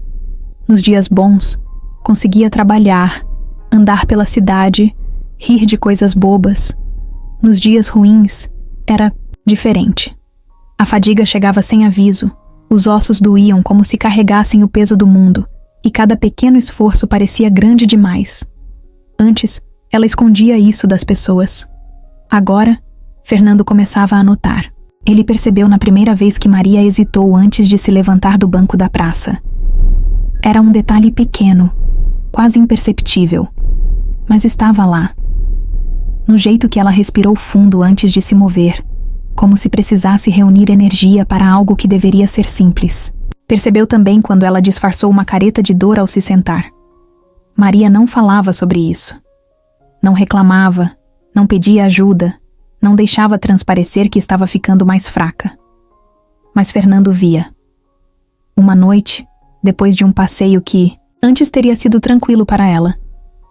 Speaker 1: Nos dias bons, conseguia trabalhar, andar pela cidade, rir de coisas bobas. Nos dias ruins, era diferente. A fadiga chegava sem aviso, os ossos doíam como se carregassem o peso do mundo, e cada pequeno esforço parecia grande demais. Antes, ela escondia isso das pessoas. Agora, Fernando começava a notar. Ele percebeu na primeira vez que Maria hesitou antes de se levantar do banco da praça. Era um detalhe pequeno, quase imperceptível, mas estava lá. No jeito que ela respirou fundo antes de se mover, como se precisasse reunir energia para algo que deveria ser simples. Percebeu também quando ela disfarçou uma careta de dor ao se sentar. Maria não falava sobre isso. Não reclamava, não pedia ajuda, não deixava transparecer que estava ficando mais fraca. Mas Fernando via. Uma noite, depois de um passeio que, antes teria sido tranquilo para ela,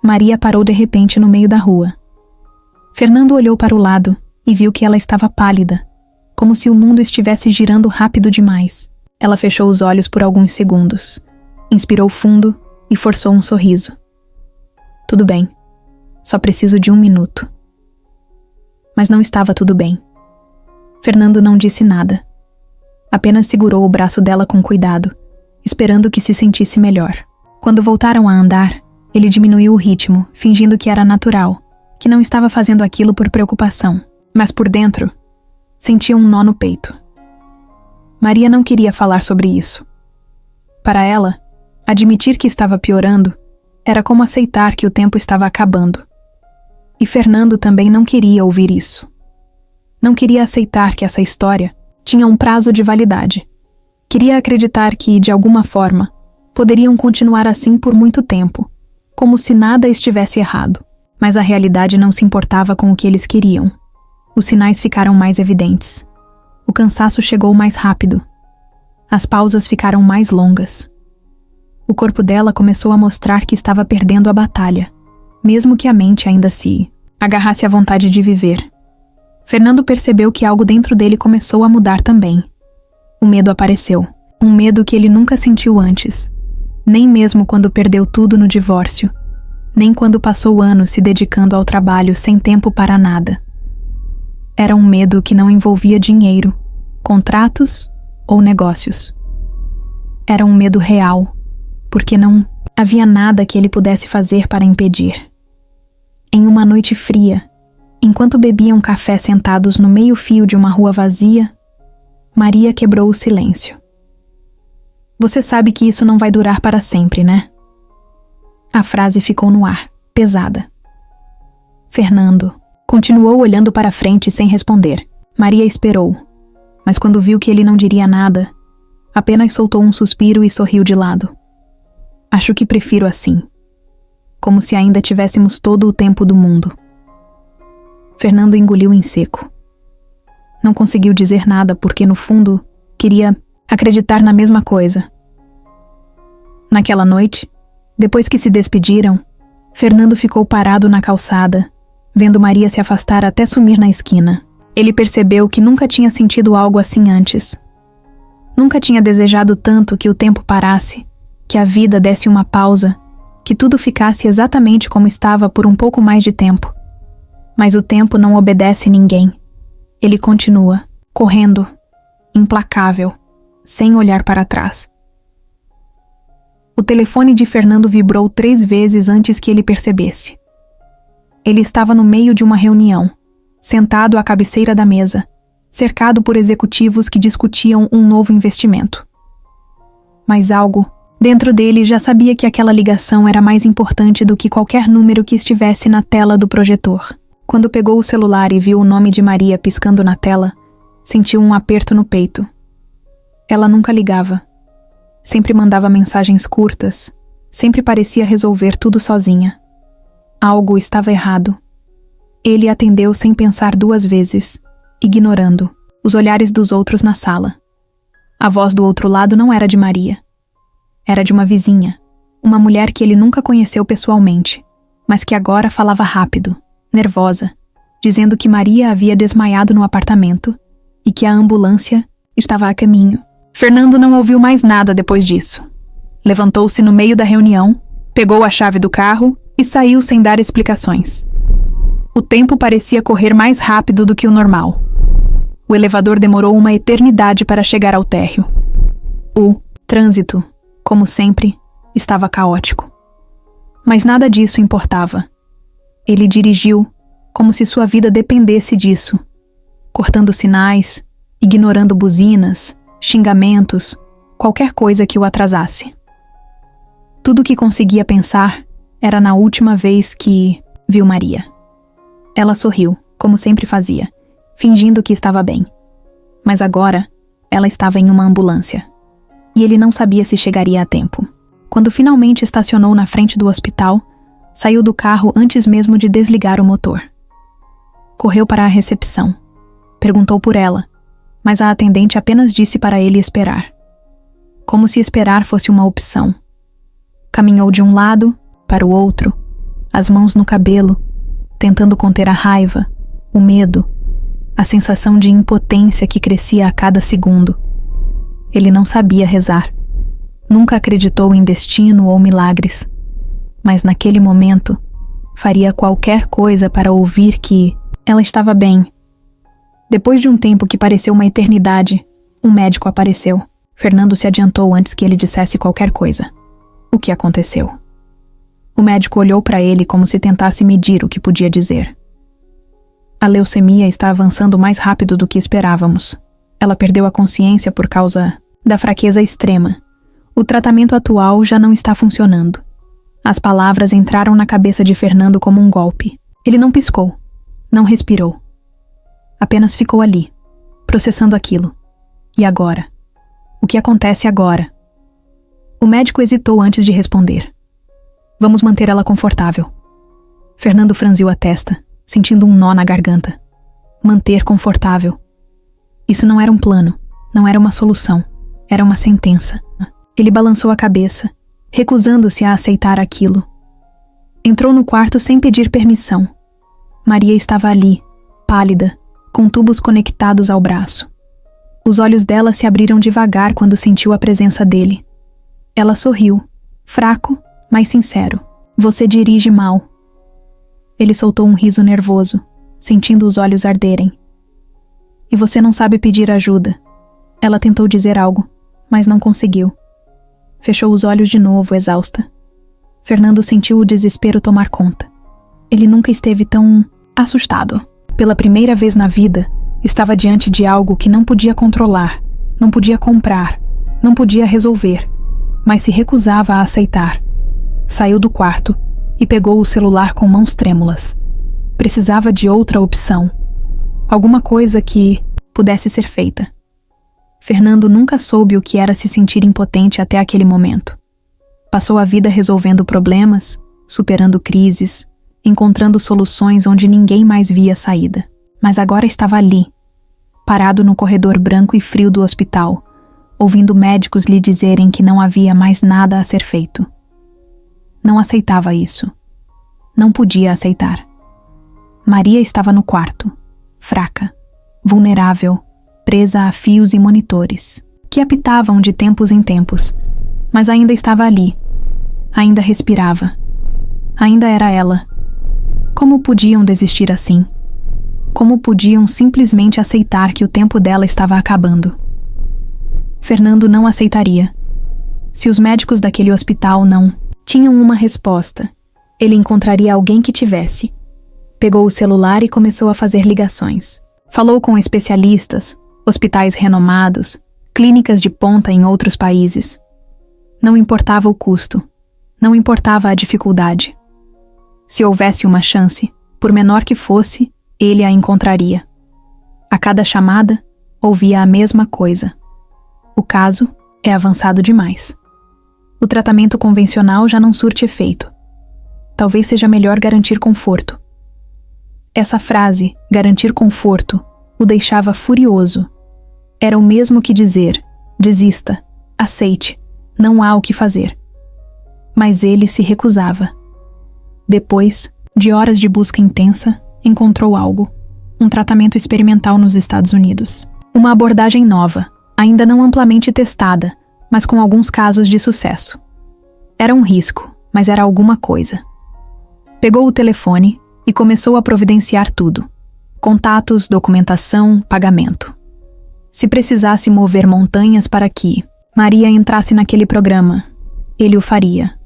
Speaker 1: Maria parou de repente no meio da rua. Fernando olhou para o lado e viu que ela estava pálida, como se o mundo estivesse girando rápido demais. Ela fechou os olhos por alguns segundos, inspirou fundo e forçou um sorriso. Tudo bem, só preciso de 1 minuto. Mas não estava tudo bem. Fernando não disse nada. Apenas segurou o braço dela com cuidado, esperando que se sentisse melhor. Quando voltaram a andar, ele diminuiu o ritmo, fingindo que era natural, que não estava fazendo aquilo por preocupação. Mas por dentro, sentia um nó no peito. Maria não queria falar sobre isso. Para ela, admitir que estava piorando era como aceitar que o tempo estava acabando. E Fernando também não queria ouvir isso. Não queria aceitar que essa história tinha um prazo de validade. Queria acreditar que, de alguma forma, poderiam continuar assim por muito tempo, como se nada estivesse errado. Mas a realidade não se importava com o que eles queriam. Os sinais ficaram mais evidentes. O cansaço chegou mais rápido. As pausas ficaram mais longas. O corpo dela começou a mostrar que estava perdendo a batalha, mesmo que a mente ainda se agarrasse à vontade de viver. Fernando percebeu que algo dentro dele começou a mudar também. O medo apareceu, um medo que ele nunca sentiu antes, nem mesmo quando perdeu tudo no divórcio, nem quando passou anos se dedicando ao trabalho sem tempo para nada. Era um medo que não envolvia dinheiro, contratos ou negócios. Era um medo real, porque não havia nada que ele pudesse fazer para impedir. Em uma noite fria, enquanto bebiam café sentados no meio-fio de uma rua vazia, Maria quebrou o silêncio. Você sabe que isso não vai durar para sempre, né? A frase ficou no ar, pesada. Fernando continuou olhando para frente sem responder. Maria esperou, mas quando viu que ele não diria nada, apenas soltou um suspiro e sorriu de lado. Acho que prefiro assim. Como se ainda tivéssemos todo o tempo do mundo. Fernando engoliu em seco. Não conseguiu dizer nada porque, no fundo, queria acreditar na mesma coisa. Naquela noite, depois que se despediram, Fernando ficou parado na calçada, vendo Maria se afastar até sumir na esquina. Ele percebeu que nunca tinha sentido algo assim antes. Nunca tinha desejado tanto que o tempo parasse, que a vida desse uma pausa, que tudo ficasse exatamente como estava por um pouco mais de tempo. Mas o tempo não obedece ninguém. Ele continua, correndo, implacável, sem olhar para trás. O telefone de Fernando vibrou 3 vezes antes que ele percebesse. Ele estava no meio de uma reunião, sentado à cabeceira da mesa, cercado por executivos que discutiam um novo investimento. Mas algo dentro dele já sabia que aquela ligação era mais importante do que qualquer número que estivesse na tela do projetor. Quando pegou o celular e viu o nome de Maria piscando na tela, sentiu um aperto no peito. Ela nunca ligava. Sempre mandava mensagens curtas, sempre parecia resolver tudo sozinha. Algo estava errado. Ele atendeu sem pensar 2 vezes, ignorando os olhares dos outros na sala. A voz do outro lado não era de Maria. Era de uma vizinha, uma mulher que ele nunca conheceu pessoalmente, mas que agora falava rápido, nervosa, dizendo que Maria havia desmaiado no apartamento e que a ambulância estava a caminho. Fernando não ouviu mais nada depois disso. Levantou-se no meio da reunião, pegou a chave do carro e saiu sem dar explicações. O tempo parecia correr mais rápido do que o normal. O elevador demorou uma eternidade para chegar ao térreo. O trânsito, como sempre, estava caótico. Mas nada disso importava. Ele dirigiu como se sua vida dependesse disso, cortando sinais, ignorando buzinas, xingamentos, qualquer coisa que o atrasasse. Tudo o que conseguia pensar era na última vez que viu Maria. Ela sorriu, como sempre fazia, fingindo que estava bem. Mas agora, ela estava em uma ambulância. E ele não sabia se chegaria a tempo. Quando finalmente estacionou na frente do hospital, saiu do carro antes mesmo de desligar o motor. Correu para a recepção. Perguntou por ela, mas a atendente apenas disse para ele esperar. Como se esperar fosse uma opção. Caminhou de um lado para o outro, as mãos no cabelo, tentando conter a raiva, o medo, a sensação de impotência que crescia a cada segundo. Ele não sabia rezar. Nunca acreditou em destino ou milagres. Mas naquele momento, faria qualquer coisa para ouvir que ela estava bem. Depois de um tempo que pareceu uma eternidade, um médico apareceu. Fernando se adiantou antes que ele dissesse qualquer coisa. O que aconteceu? O médico olhou para ele como se tentasse medir o que podia dizer. A leucemia está avançando mais rápido do que esperávamos. Ela perdeu a consciência por causa da fraqueza extrema. O tratamento atual já não está funcionando. As palavras entraram na cabeça de Fernando como um golpe. Ele não piscou, não respirou. Apenas ficou ali, processando aquilo. E agora? O que acontece agora? O médico hesitou antes de responder. Vamos manter ela confortável. Fernando franziu a testa, sentindo um nó na garganta. Manter confortável. Isso não era um plano, não era uma solução, era uma sentença. Ele balançou a cabeça, recusando-se a aceitar aquilo. Entrou no quarto sem pedir permissão. Maria estava ali, pálida, com tubos conectados ao braço. Os olhos dela se abriram devagar quando sentiu a presença dele. Ela sorriu, fraco, mas sincero. Você dirige mal. Ele soltou um riso nervoso, sentindo os olhos arderem. E você não sabe pedir ajuda. Ela tentou dizer algo, mas não conseguiu. Fechou os olhos de novo, exausta. Fernando sentiu o desespero tomar conta. Ele nunca esteve tão assustado. Pela primeira vez na vida, estava diante de algo que não podia controlar, não podia comprar, não podia resolver, mas se recusava a aceitar. Saiu do quarto e pegou o celular com mãos trêmulas. Precisava de outra opção. Alguma coisa que pudesse ser feita. Fernando nunca soube o que era se sentir impotente até aquele momento. Passou a vida resolvendo problemas, superando crises, encontrando soluções onde ninguém mais via saída. Mas agora estava ali, parado no corredor branco e frio do hospital, ouvindo médicos lhe dizerem que não havia mais nada a ser feito. Não aceitava isso. Não podia aceitar. Maria estava no quarto, fraca, vulnerável, presa a fios e monitores, que apitavam de tempos em tempos, mas ainda estava ali, ainda respirava. Ainda era ela. Como podiam desistir assim? Como podiam simplesmente aceitar que o tempo dela estava acabando? Fernando não aceitaria. Se os médicos daquele hospital não tinham uma resposta, ele encontraria alguém que tivesse. Pegou o celular e começou a fazer ligações. Falou com especialistas, hospitais renomados, clínicas de ponta em outros países. Não importava o custo, não importava a dificuldade. Se houvesse uma chance, por menor que fosse, ele a encontraria. A cada chamada, ouvia a mesma coisa. O caso é avançado demais. O tratamento convencional já não surte efeito. Talvez seja melhor garantir conforto. Essa frase, garantir conforto, o deixava furioso. Era o mesmo que dizer, desista, aceite, não há o que fazer. Mas ele se recusava. Depois de horas de busca intensa, encontrou algo. Um tratamento experimental nos Estados Unidos. Uma abordagem nova, ainda não amplamente testada, mas com alguns casos de sucesso. Era um risco, mas era alguma coisa. Pegou o telefone e começou a providenciar tudo. Contatos, documentação, pagamento. Se precisasse mover montanhas para que Maria entrasse naquele programa, ele o faria.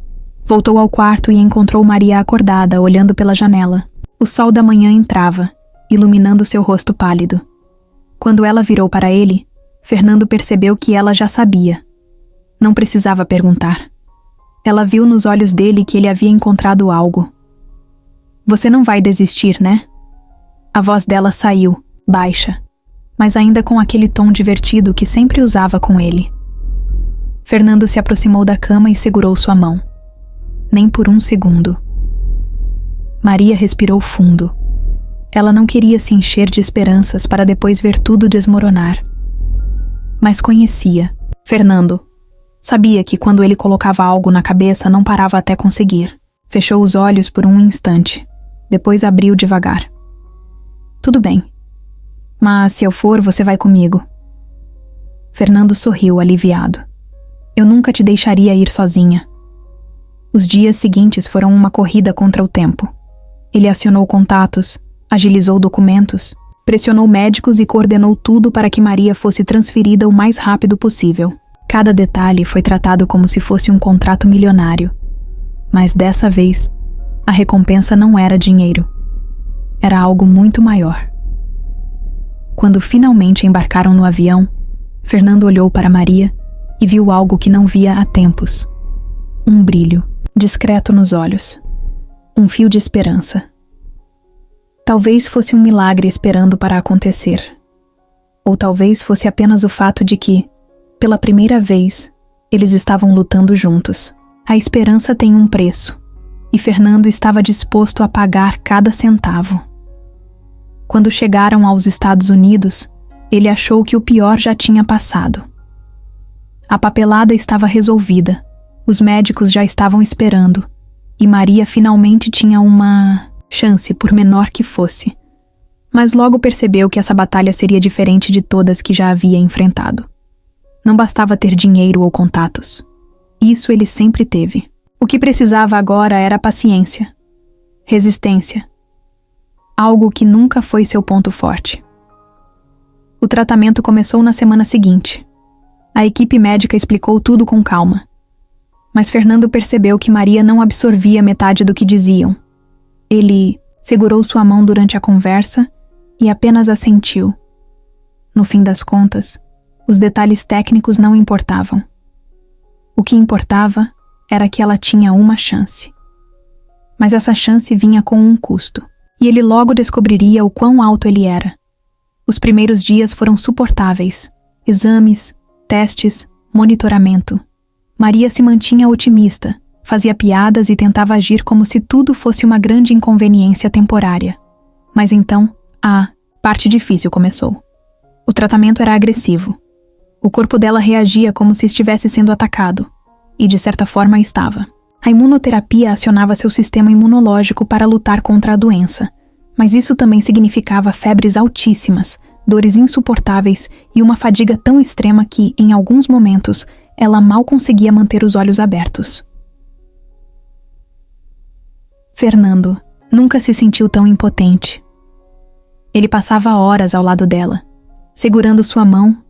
Speaker 1: Voltou ao quarto e encontrou Maria acordada, olhando pela janela. O sol da manhã entrava, iluminando seu rosto pálido. Quando ela virou para ele, Fernando percebeu que ela já sabia. Não precisava perguntar. Ela viu nos olhos dele que ele havia encontrado algo. Você não vai desistir, né? A voz dela saiu, baixa, mas ainda com aquele tom divertido que sempre usava com ele. Fernando se aproximou da cama e segurou sua mão. Nem por um segundo. Maria respirou fundo. Ela não queria se encher de esperanças para depois ver tudo desmoronar. Mas conhecia Fernando. Sabia que quando ele colocava algo na cabeça não parava até conseguir. Fechou os olhos por um instante. Depois abriu devagar. Tudo bem. Mas se eu for, você vai comigo. Fernando sorriu aliviado. Eu nunca te deixaria ir sozinha. Os dias seguintes foram uma corrida contra o tempo. Ele acionou contatos, agilizou documentos, pressionou médicos e coordenou tudo para que Maria fosse transferida o mais rápido possível. Cada detalhe foi tratado como se fosse um contrato milionário. Mas dessa vez, a recompensa não era dinheiro. Era algo muito maior. Quando finalmente embarcaram no avião, Fernando olhou para Maria e viu algo que não via há tempos. Um brilho, discreto nos olhos. Um fio de esperança. Talvez fosse um milagre esperando para acontecer. Ou talvez fosse apenas o fato de que, pela primeira vez, eles estavam lutando juntos. A esperança tem um preço, e Fernando estava disposto a pagar cada centavo. Quando chegaram aos Estados Unidos, ele achou que o pior já tinha passado. A papelada estava resolvida, os médicos já estavam esperando, e Maria finalmente tinha uma chance, por menor que fosse. Mas logo percebeu que essa batalha seria diferente de todas que já havia enfrentado. Não bastava ter dinheiro ou contatos. Isso ele sempre teve. O que precisava agora era paciência, resistência. Algo que nunca foi seu ponto forte. O tratamento começou na semana seguinte. A equipe médica explicou tudo com calma. Mas Fernando percebeu que Maria não absorvia metade do que diziam. Ele segurou sua mão durante a conversa e apenas assentiu. No fim das contas, os detalhes técnicos não importavam. O que importava era que ela tinha uma chance. Mas essa chance vinha com um custo, e ele logo descobriria o quão alto ele era. Os primeiros dias foram suportáveis. Exames, testes, monitoramento. Maria se mantinha otimista, fazia piadas e tentava agir como se tudo fosse uma grande inconveniência temporária. Mas então, a parte difícil começou. O tratamento era agressivo. O corpo dela reagia como se estivesse sendo atacado, e de certa forma estava. A imunoterapia acionava seu sistema imunológico para lutar contra a doença, mas isso também significava febres altíssimas, dores insuportáveis e uma fadiga tão extrema que, em alguns momentos, ela mal conseguia manter os olhos abertos. Fernando nunca se sentiu tão impotente. Ele passava horas ao lado dela, segurando sua mão,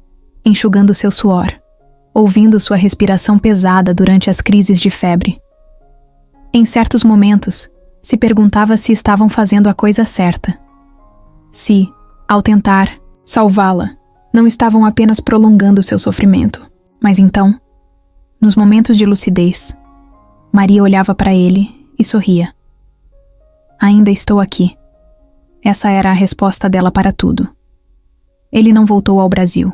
Speaker 1: enxugando seu suor, ouvindo sua respiração pesada durante as crises de febre. Em certos momentos, se perguntava se estavam fazendo a coisa certa. Se, ao tentar salvá-la, não estavam apenas prolongando seu sofrimento. Mas então, nos momentos de lucidez, Maria olhava para ele e sorria. Ainda estou aqui. Essa era a resposta dela para tudo. Ele não voltou ao Brasil.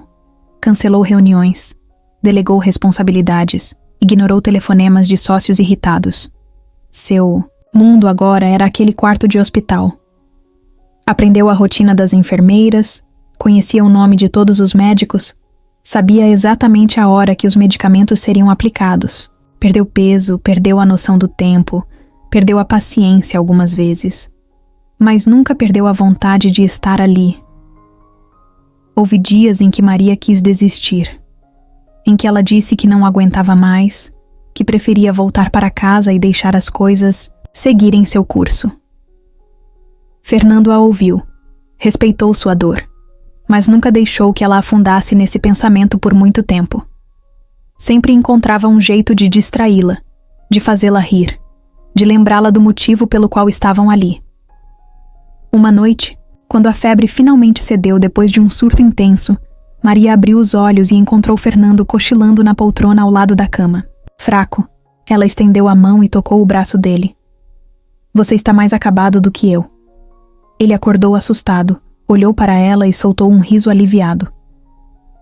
Speaker 1: Cancelou reuniões, delegou responsabilidades, ignorou telefonemas de sócios irritados. Seu mundo agora era aquele quarto de hospital. Aprendeu a rotina das enfermeiras, conhecia o nome de todos os médicos, sabia exatamente a hora que os medicamentos seriam aplicados. Perdeu peso, perdeu a noção do tempo, perdeu a paciência algumas vezes. mas nunca perdeu a vontade de estar ali. Houve dias em que Maria quis desistir, em que ela disse que não aguentava mais, que preferia voltar para casa e deixar as coisas seguirem seu curso. Fernando a ouviu, respeitou sua dor, mas nunca deixou que ela afundasse nesse pensamento por muito tempo. Sempre encontrava um jeito de distraí-la, de fazê-la rir, de lembrá-la do motivo pelo qual estavam ali. Uma noite, quando a febre finalmente cedeu depois de um surto intenso, Maria abriu os olhos e encontrou Fernando cochilando na poltrona ao lado da cama. Fraco, ela estendeu a mão e tocou o braço dele. Você está mais acabado do que eu. Ele acordou assustado, olhou para ela e soltou um riso aliviado.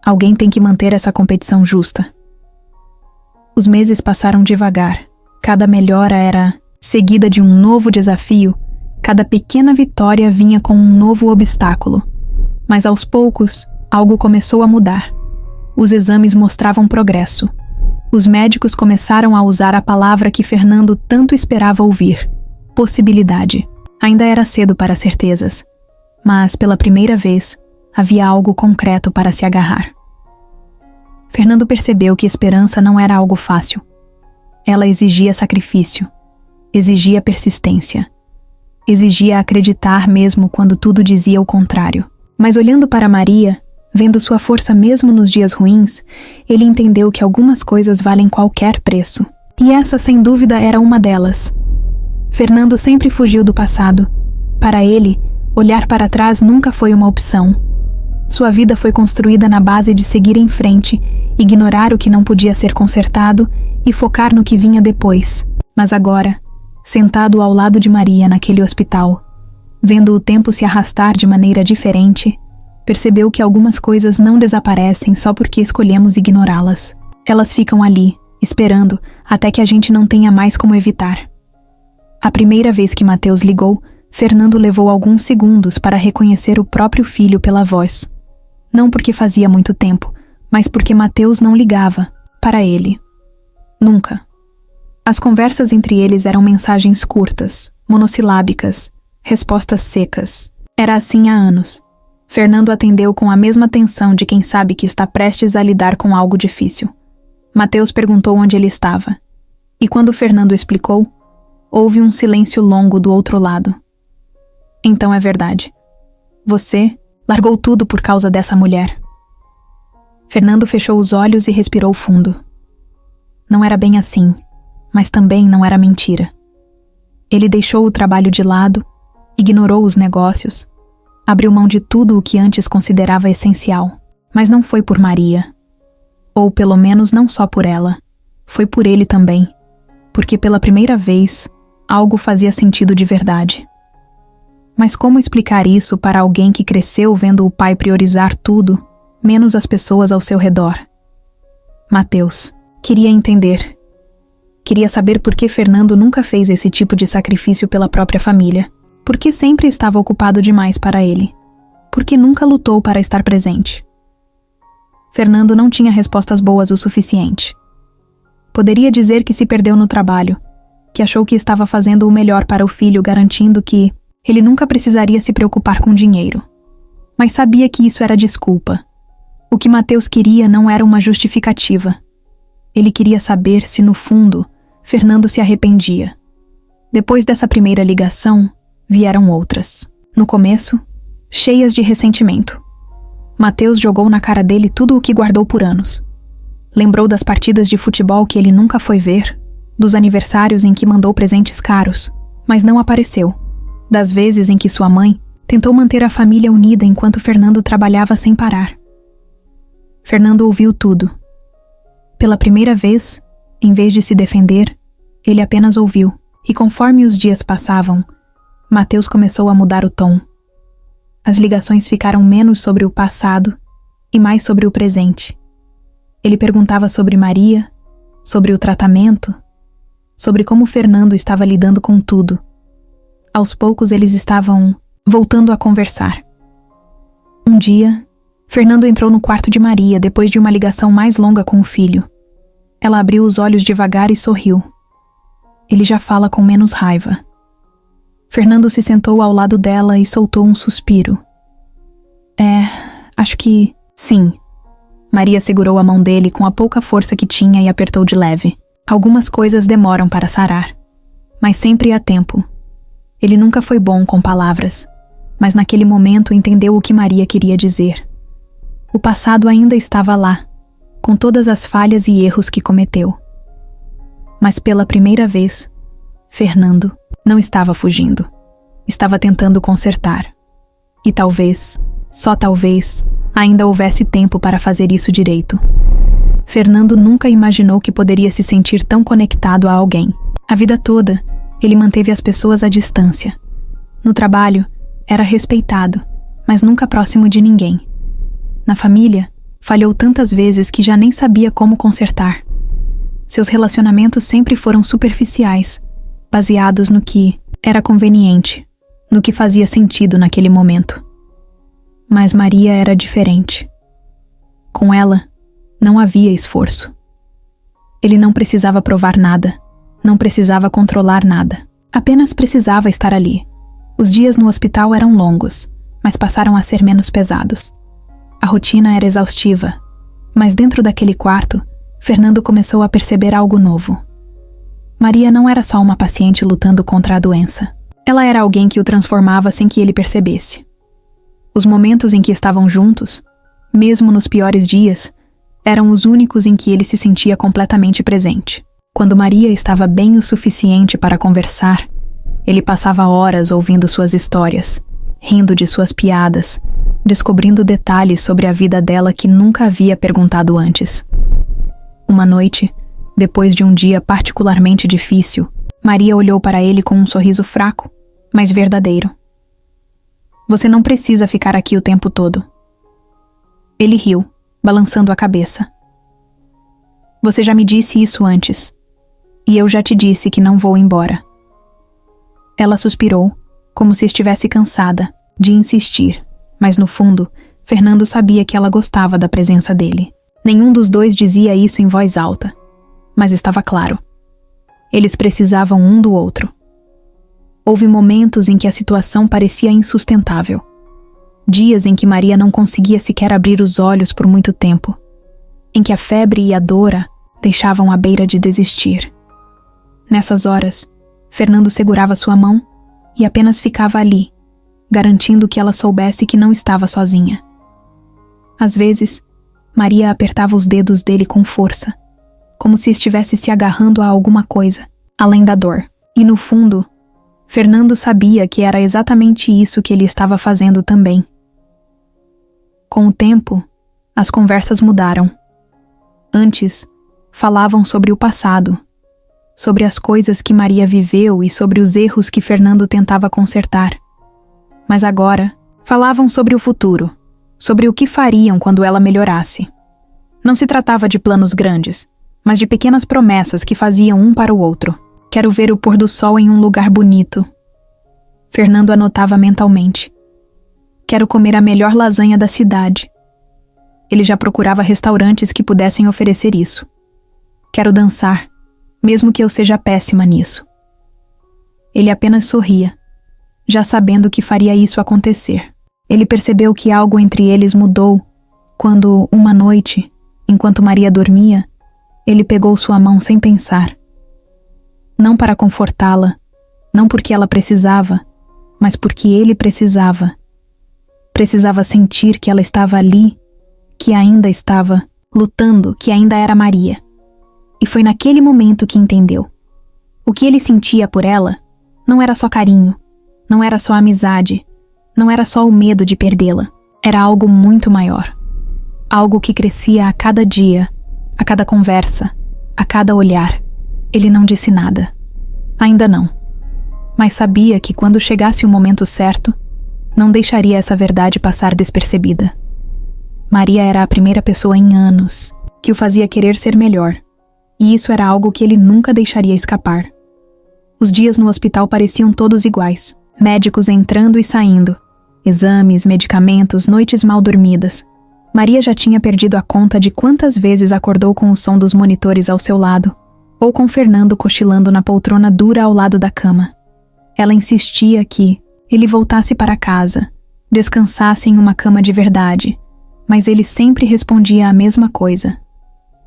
Speaker 1: Alguém tem que manter essa competição justa. Os meses passaram devagar. Cada melhora era seguida de um novo desafio. Cada pequena vitória vinha com um novo obstáculo. Mas aos poucos, algo começou a mudar. Os exames mostravam progresso. Os médicos começaram a usar a palavra que Fernando tanto esperava ouvir: possibilidade. Ainda era cedo para certezas, mas pela primeira vez havia algo concreto para se agarrar. Fernando percebeu que esperança não era algo fácil. Ela exigia sacrifício, exigia persistência. Exigia acreditar mesmo quando tudo dizia o contrário. Mas olhando para Maria, vendo sua força mesmo nos dias ruins, ele entendeu que algumas coisas valem qualquer preço. E essa, sem dúvida, era uma delas. Fernando sempre fugiu do passado. Para ele, olhar para trás nunca foi uma opção. Sua vida foi construída na base de seguir em frente, ignorar o que não podia ser consertado e focar no que vinha depois. Mas agora, sentado ao lado de Maria naquele hospital, vendo o tempo se arrastar de maneira diferente, percebeu que algumas coisas não desaparecem só porque escolhemos ignorá-las. Elas ficam ali, esperando, até que a gente não tenha mais como evitar. A primeira vez que Mateus ligou, Fernando levou alguns segundos para reconhecer o próprio filho pela voz. Não porque fazia muito tempo, mas porque Mateus não ligava para ele. Nunca. As conversas entre eles eram mensagens curtas, monossilábicas, respostas secas. Era assim há anos. Fernando atendeu com a mesma atenção de quem sabe que está prestes a lidar com algo difícil. Mateus perguntou onde ele estava. E quando Fernando explicou, houve um silêncio longo do outro lado. Então é verdade. Você largou tudo por causa dessa mulher. Fernando fechou os olhos e respirou fundo. Não era bem assim, mas também não era mentira. Ele deixou o trabalho de lado, ignorou os negócios, abriu mão de tudo o que antes considerava essencial. Mas não foi por Maria. Ou pelo menos não só por ela. Foi por ele também. Porque pela primeira vez, algo fazia sentido de verdade. Mas como explicar isso para alguém que cresceu vendo o pai priorizar tudo, menos as pessoas ao seu redor? Mateus queria entender. Queria saber por que Fernando nunca fez esse tipo de sacrifício pela própria família. Por que sempre estava ocupado demais para ele? Por que nunca lutou para estar presente? Fernando não tinha respostas boas o suficiente. Poderia dizer que se perdeu no trabalho, que achou que estava fazendo o melhor para o filho, garantindo que ele nunca precisaria se preocupar com dinheiro. Mas sabia que isso era desculpa. O que Mateus queria não era uma justificativa. Ele queria saber se, no fundo, Fernando se arrependia. Depois dessa primeira ligação, vieram outras. No começo, cheias de ressentimento. Mateus jogou na cara dele tudo o que guardou por anos. Lembrou das partidas de futebol que ele nunca foi ver, dos aniversários em que mandou presentes caros, mas não apareceu, das vezes em que sua mãe tentou manter a família unida enquanto Fernando trabalhava sem parar. Fernando ouviu tudo. Pela primeira vez, em vez de se defender, ele apenas ouviu, e conforme os dias passavam, Mateus começou a mudar o tom. As ligações ficaram menos sobre o passado e mais sobre o presente. Ele perguntava sobre Maria, sobre o tratamento, sobre como Fernando estava lidando com tudo. Aos poucos eles estavam voltando a conversar. Um dia, Fernando entrou no quarto de Maria depois de uma ligação mais longa com o filho. Ela abriu os olhos devagar e sorriu. Ele já fala com menos raiva. Fernando se sentou ao lado dela e soltou um suspiro. Acho que sim. Maria segurou a mão dele com a pouca força que tinha e apertou de leve. Algumas coisas demoram para sarar, mas sempre há tempo. Ele nunca foi bom com palavras, mas naquele momento entendeu o que Maria queria dizer. O passado ainda estava lá, com todas as falhas e erros que cometeu. Mas pela primeira vez, Fernando não estava fugindo. Estava tentando consertar. E talvez, só talvez, ainda houvesse tempo para fazer isso direito. Fernando nunca imaginou que poderia se sentir tão conectado a alguém. A vida toda, ele manteve as pessoas à distância. No trabalho, era respeitado, mas nunca próximo de ninguém. Na família, falhou tantas vezes que já nem sabia como consertar. Seus relacionamentos sempre foram superficiais, baseados no que era conveniente, no que fazia sentido naquele momento. Mas Maria era diferente. Com ela, não havia esforço. Ele não precisava provar nada, não precisava controlar nada, apenas precisava estar ali. Os dias no hospital eram longos, mas passaram a ser menos pesados. A rotina era exaustiva, mas dentro daquele quarto, Fernando começou a perceber algo novo. Maria não era só uma paciente lutando contra a doença. Ela era alguém que o transformava sem que ele percebesse. Os momentos em que estavam juntos, mesmo nos piores dias, eram os únicos em que ele se sentia completamente presente. Quando Maria estava bem o suficiente para conversar, ele passava horas ouvindo suas histórias, rindo de suas piadas, descobrindo detalhes sobre a vida dela que nunca havia perguntado antes. Uma noite, depois de um dia particularmente difícil, Maria olhou para ele com um sorriso fraco, mas verdadeiro. Você não precisa ficar aqui o tempo todo. Ele riu, balançando a cabeça. Você já me disse isso antes, e eu já te disse que não vou embora. Ela suspirou, como se estivesse cansada de insistir, mas no fundo, Fernando sabia que ela gostava da presença dele. Nenhum dos dois dizia isso em voz alta, mas estava claro. Eles precisavam um do outro. Houve momentos em que a situação parecia insustentável. Dias em que Maria não conseguia sequer abrir os olhos por muito tempo. Em que a febre e a dor a deixavam à beira de desistir. Nessas horas, Fernando segurava sua mão e apenas ficava ali, garantindo que ela soubesse que não estava sozinha. Às vezes, Maria apertava os dedos dele com força, como se estivesse se agarrando a alguma coisa, além da dor. E no fundo, Fernando sabia que era exatamente isso que ele estava fazendo também. Com o tempo, as conversas mudaram. Antes, falavam sobre o passado, sobre as coisas que Maria viveu e sobre os erros que Fernando tentava consertar. Mas agora, falavam sobre o futuro, sobre o que fariam quando ela melhorasse. Não se tratava de planos grandes, mas de pequenas promessas que faziam um para o outro. Quero ver o pôr do sol em um lugar bonito. Fernando anotava mentalmente. Quero comer a melhor lasanha da cidade. Ele já procurava restaurantes que pudessem oferecer isso. Quero dançar, mesmo que eu seja péssima nisso. Ele apenas sorria, já sabendo que faria isso acontecer. Ele percebeu que algo entre eles mudou quando, uma noite, enquanto Maria dormia, ele pegou sua mão sem pensar. Não para confortá-la, não porque ela precisava, mas porque ele precisava. Precisava sentir que ela estava ali, que ainda estava lutando, que ainda era Maria. E foi naquele momento que entendeu. O que ele sentia por ela não era só carinho, não era só amizade, não era só o medo de perdê-la. Era algo muito maior. Algo que crescia a cada dia, a cada conversa, a cada olhar. Ele não disse nada. Ainda não. Mas sabia que quando chegasse o momento certo, não deixaria essa verdade passar despercebida. Maria era a primeira pessoa em anos que o fazia querer ser melhor, e isso era algo que ele nunca deixaria escapar. Os dias no hospital pareciam todos iguais, médicos entrando e saindo, exames, medicamentos, noites mal dormidas. Maria já tinha perdido a conta de quantas vezes acordou com o som dos monitores ao seu lado, ou com Fernando cochilando na poltrona dura ao lado da cama. Ela insistia que ele voltasse para casa, descansasse em uma cama de verdade, mas ele sempre respondia a mesma coisa: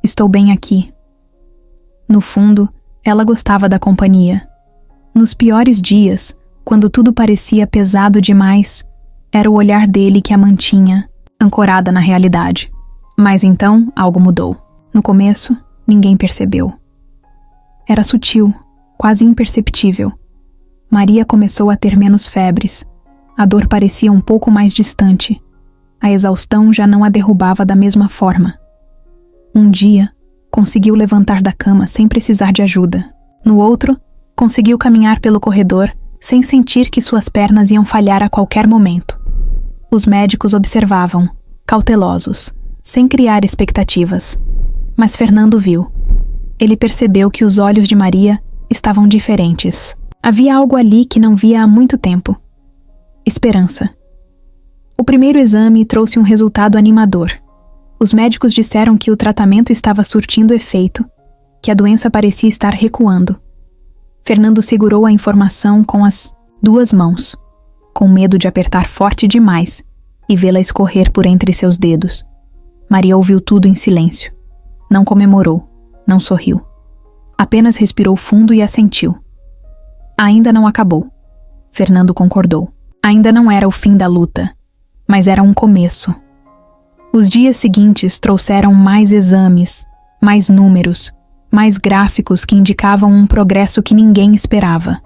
Speaker 1: estou bem aqui. No fundo, ela gostava da companhia. Nos piores dias, quando tudo parecia pesado demais, era o olhar dele que a mantinha ancorada na realidade. Mas então, algo mudou. No começo, ninguém percebeu. Era sutil, quase imperceptível. Maria começou a ter menos febres. A dor parecia um pouco mais distante. A exaustão já não a derrubava da mesma forma. Um dia, conseguiu levantar da cama sem precisar de ajuda. No outro, conseguiu caminhar pelo corredor sem sentir que suas pernas iam falhar a qualquer momento. Os médicos observavam, cautelosos, sem criar expectativas. Mas Fernando viu. Ele percebeu que os olhos de Maria estavam diferentes. Havia algo ali que não via há muito tempo. Esperança. O primeiro exame trouxe um resultado animador. Os médicos disseram que o tratamento estava surtindo efeito, que a doença parecia estar recuando. Fernando segurou a informação com as 2 mãos, com medo de apertar forte demais e vê-la escorrer por entre seus dedos. Maria ouviu tudo em silêncio. Não comemorou, não sorriu. Apenas respirou fundo e assentiu. Ainda não acabou. Fernando concordou. Ainda não era o fim da luta, mas era um começo. Os dias seguintes trouxeram mais exames, mais números, mais gráficos que indicavam um progresso que ninguém esperava.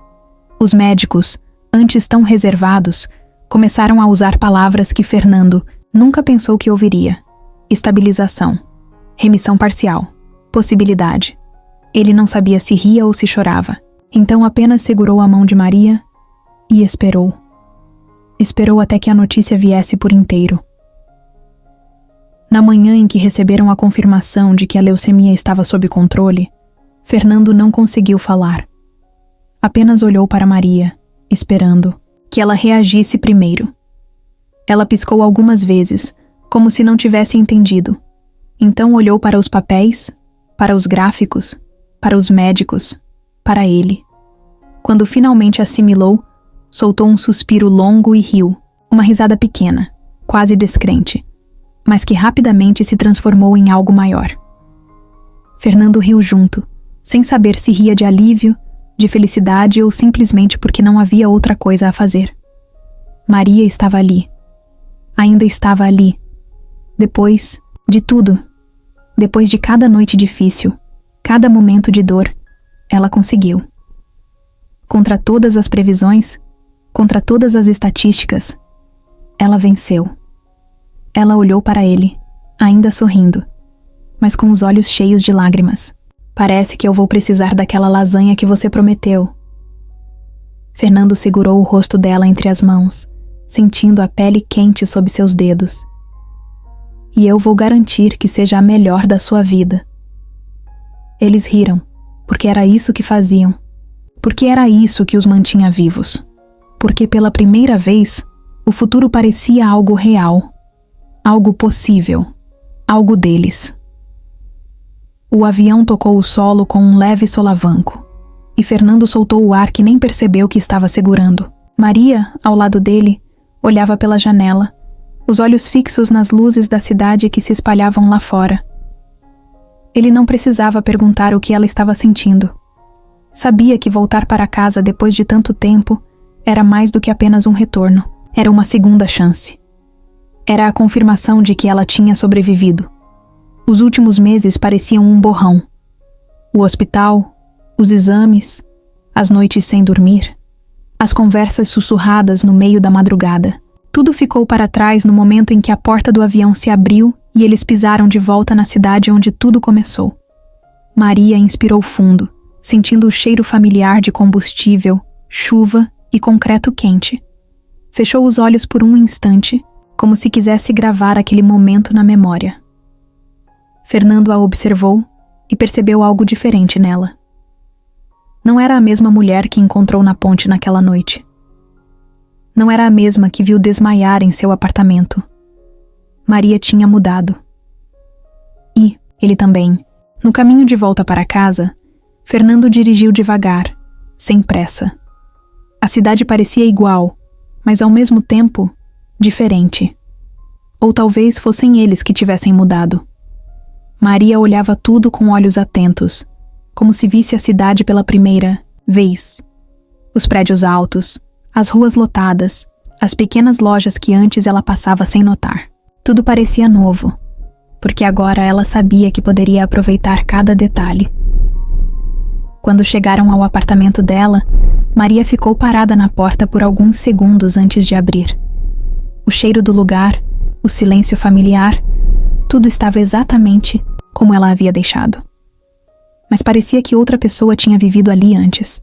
Speaker 1: Os médicos, antes tão reservados, começaram a usar palavras que Fernando nunca pensou que ouviria: estabilização, remissão parcial, possibilidade. Ele não sabia se ria ou se chorava, então apenas segurou a mão de Maria e esperou. Esperou até que a notícia viesse por inteiro. Na manhã em que receberam a confirmação de que a leucemia estava sob controle, Fernando não conseguiu falar. Apenas olhou para Maria, esperando que ela reagisse primeiro. Ela piscou algumas vezes, como se não tivesse entendido. Então olhou para os papéis, para os gráficos, para os médicos, para ele. Quando finalmente assimilou, soltou um suspiro longo e riu, uma risada pequena, quase descrente, mas que rapidamente se transformou em algo maior. Fernando riu junto, sem saber se ria de alívio, de felicidade ou simplesmente porque não havia outra coisa a fazer. Maria estava ali. Ainda estava ali. Depois de tudo, depois de cada noite difícil, cada momento de dor, ela conseguiu. Contra todas as previsões, contra todas as estatísticas, ela venceu. Ela olhou para ele, ainda sorrindo, mas com os olhos cheios de lágrimas. Parece que eu vou precisar daquela lasanha que você prometeu. Fernando segurou o rosto dela entre as mãos, sentindo a pele quente sob seus dedos. E eu vou garantir que seja a melhor da sua vida. Eles riram, porque era isso que faziam, porque era isso que os mantinha vivos, porque pela primeira vez, o futuro parecia algo real, algo possível, algo deles. O avião tocou o solo com um leve solavanco, e Fernando soltou o ar que nem percebeu que estava segurando. Maria, ao lado dele, olhava pela janela, os olhos fixos nas luzes da cidade que se espalhavam lá fora. Ele não precisava perguntar o que ela estava sentindo. Sabia que voltar para casa depois de tanto tempo era mais do que apenas um retorno. Era uma segunda chance. Era a confirmação de que ela tinha sobrevivido. Os últimos meses pareciam um borrão. O hospital, os exames, as noites sem dormir, as conversas sussurradas no meio da madrugada. Tudo ficou para trás no momento em que a porta do avião se abriu e eles pisaram de volta na cidade onde tudo começou. Maria inspirou fundo, sentindo o cheiro familiar de combustível, chuva e concreto quente. Fechou os olhos por um instante, como se quisesse gravar aquele momento na memória. Fernando a observou e percebeu algo diferente nela. Não era a mesma mulher que encontrou na ponte naquela noite. Não era a mesma que viu desmaiar em seu apartamento. Maria tinha mudado. E, ele também. No caminho de volta para casa, Fernando dirigiu devagar, sem pressa. A cidade parecia igual, mas ao mesmo tempo, diferente. Ou talvez fossem eles que tivessem mudado. Maria olhava tudo com olhos atentos, como se visse a cidade pela primeira vez. Os prédios altos, as ruas lotadas, as pequenas lojas que antes ela passava sem notar. Tudo parecia novo, porque agora ela sabia que poderia aproveitar cada detalhe. Quando chegaram ao apartamento dela, Maria ficou parada na porta por alguns segundos antes de abrir. O cheiro do lugar, o silêncio familiar, tudo estava exatamente como ela havia deixado. Mas parecia que outra pessoa tinha vivido ali antes.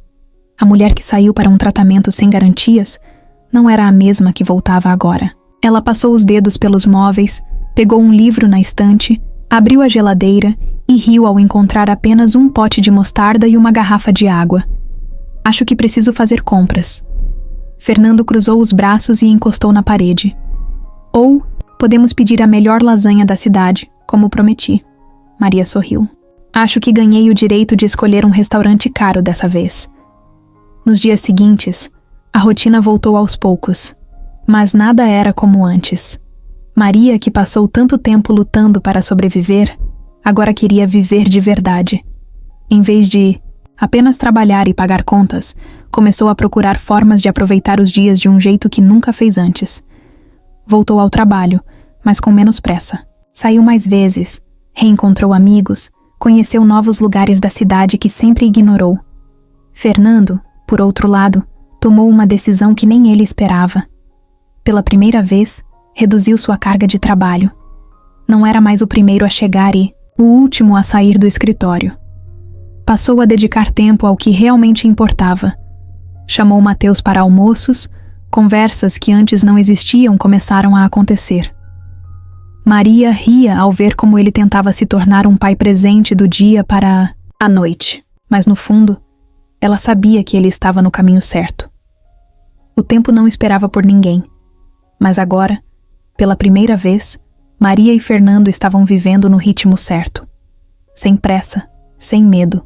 Speaker 1: A mulher que saiu para um tratamento sem garantias não era a mesma que voltava agora. Ela passou os dedos pelos móveis, pegou um livro na estante, abriu a geladeira e riu ao encontrar apenas um pote de mostarda e uma garrafa de água. Acho que preciso fazer compras. Fernando cruzou os braços e encostou na parede. Ou podemos pedir a melhor lasanha da cidade, como prometi. Maria sorriu. Acho que ganhei o direito de escolher um restaurante caro dessa vez. Nos dias seguintes, a rotina voltou aos poucos, mas nada era como antes. Maria, que passou tanto tempo lutando para sobreviver, agora queria viver de verdade. Em vez de apenas trabalhar e pagar contas, começou a procurar formas de aproveitar os dias de um jeito que nunca fez antes. Voltou ao trabalho, mas com menos pressa. Saiu mais vezes, reencontrou amigos, conheceu novos lugares da cidade que sempre ignorou. Fernando, por outro lado, tomou uma decisão que nem ele esperava. Pela primeira vez, reduziu sua carga de trabalho. Não era mais o primeiro a chegar e o último a sair do escritório. Passou a dedicar tempo ao que realmente importava. Chamou Mateus para almoços, conversas que antes não existiam começaram a acontecer. Maria ria ao ver como ele tentava se tornar um pai presente do dia para a noite, mas no fundo, ela sabia que ele estava no caminho certo. O tempo não esperava por ninguém, mas agora, pela primeira vez, Maria e Fernando estavam vivendo no ritmo certo. Sem pressa, sem medo.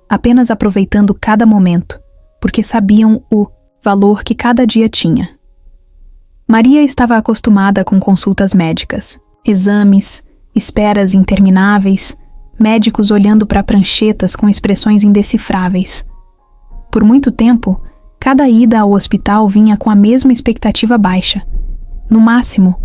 Speaker 1: Apenas aproveitando cada momento, porque sabiam o valor que cada dia tinha. Maria estava acostumada com consultas médicas, exames, esperas intermináveis, médicos olhando para pranchetas com expressões indecifráveis. Por muito tempo, cada ida ao hospital vinha com a mesma expectativa baixa. No máximo,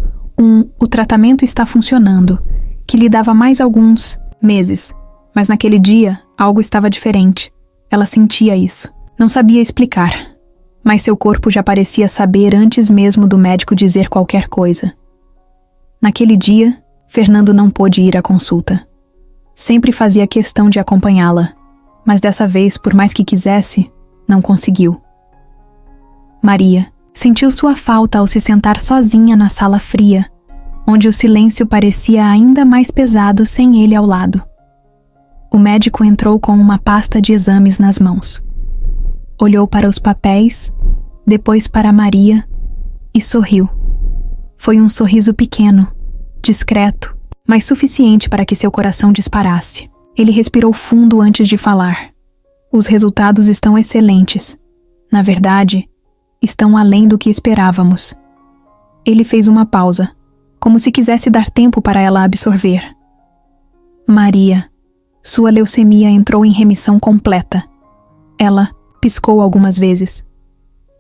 Speaker 1: o tratamento está funcionando, que lhe dava mais alguns meses. Mas naquele dia, algo estava diferente. Ela sentia isso. Não sabia explicar. Mas seu corpo já parecia saber antes mesmo do médico dizer qualquer coisa. Naquele dia, Fernando não pôde ir à consulta. Sempre fazia questão de acompanhá-la, mas dessa vez, por mais que quisesse, não conseguiu. Maria sentiu sua falta ao se sentar sozinha na sala fria, onde o silêncio parecia ainda mais pesado sem ele ao lado. O médico entrou com uma pasta de exames nas mãos. Olhou para os papéis, depois para Maria e sorriu. Foi um sorriso pequeno, discreto, mas suficiente para que seu coração disparasse. Ele respirou fundo antes de falar. Os resultados estão excelentes. Na verdade, estão além do que esperávamos. Ele fez uma pausa, como se quisesse dar tempo para ela absorver. Maria, sua leucemia entrou em remissão completa. Ela piscou algumas vezes.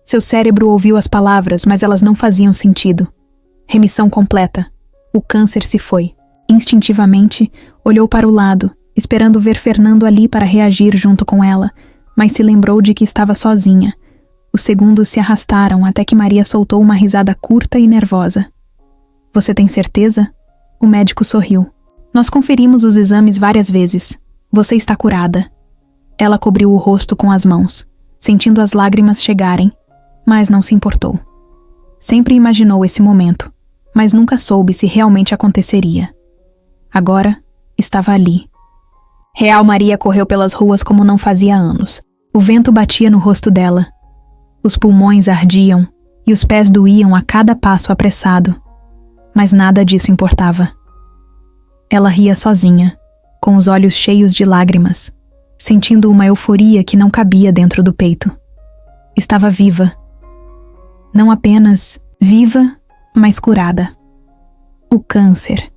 Speaker 1: Seu cérebro ouviu as palavras, mas elas não faziam sentido. Remissão completa. O câncer se foi. Instintivamente, olhou para o lado, esperando ver Fernando ali para reagir junto com ela, mas se lembrou de que estava sozinha. Os segundos se arrastaram até que Maria soltou uma risada curta e nervosa. Você tem certeza? O médico sorriu. Nós conferimos os exames várias vezes. Você está curada. Ela cobriu o rosto com as mãos, sentindo as lágrimas chegarem, mas não se importou. Sempre imaginou esse momento, mas nunca soube se realmente aconteceria. Agora, estava ali. Real Maria correu pelas ruas como não fazia anos. O vento batia no rosto dela. Os pulmões ardiam e os pés doíam a cada passo apressado. Mas nada disso importava. Ela ria sozinha, com os olhos cheios de lágrimas, sentindo uma euforia que não cabia dentro do peito. estava viva. Não apenas viva, mas curada. O câncer,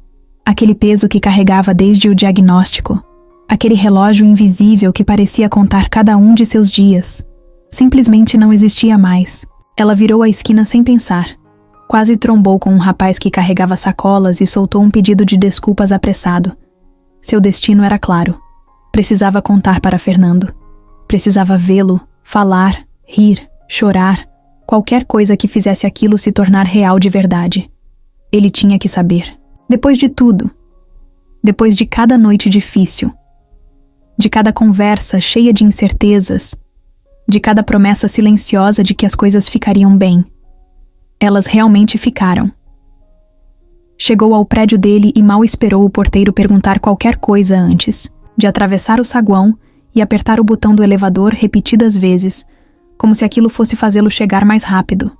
Speaker 1: aquele peso que carregava desde o diagnóstico, aquele relógio invisível que parecia contar cada um de seus dias, simplesmente não existia mais. Ela virou a esquina sem pensar. Quase trombou com um rapaz que carregava sacolas e soltou um pedido de desculpas apressado. Seu destino era claro. Precisava contar para Fernando. Precisava vê-lo, falar, rir, chorar, qualquer coisa que fizesse aquilo se tornar real de verdade. Ele tinha que saber. Depois de tudo, depois de cada noite difícil, de cada conversa cheia de incertezas, de cada promessa silenciosa de que as coisas ficariam bem, elas realmente ficaram. Chegou ao prédio dele e mal esperou o porteiro perguntar qualquer coisa antes de atravessar o saguão e apertar o botão do elevador repetidas vezes, como se aquilo fosse fazê-lo chegar mais rápido.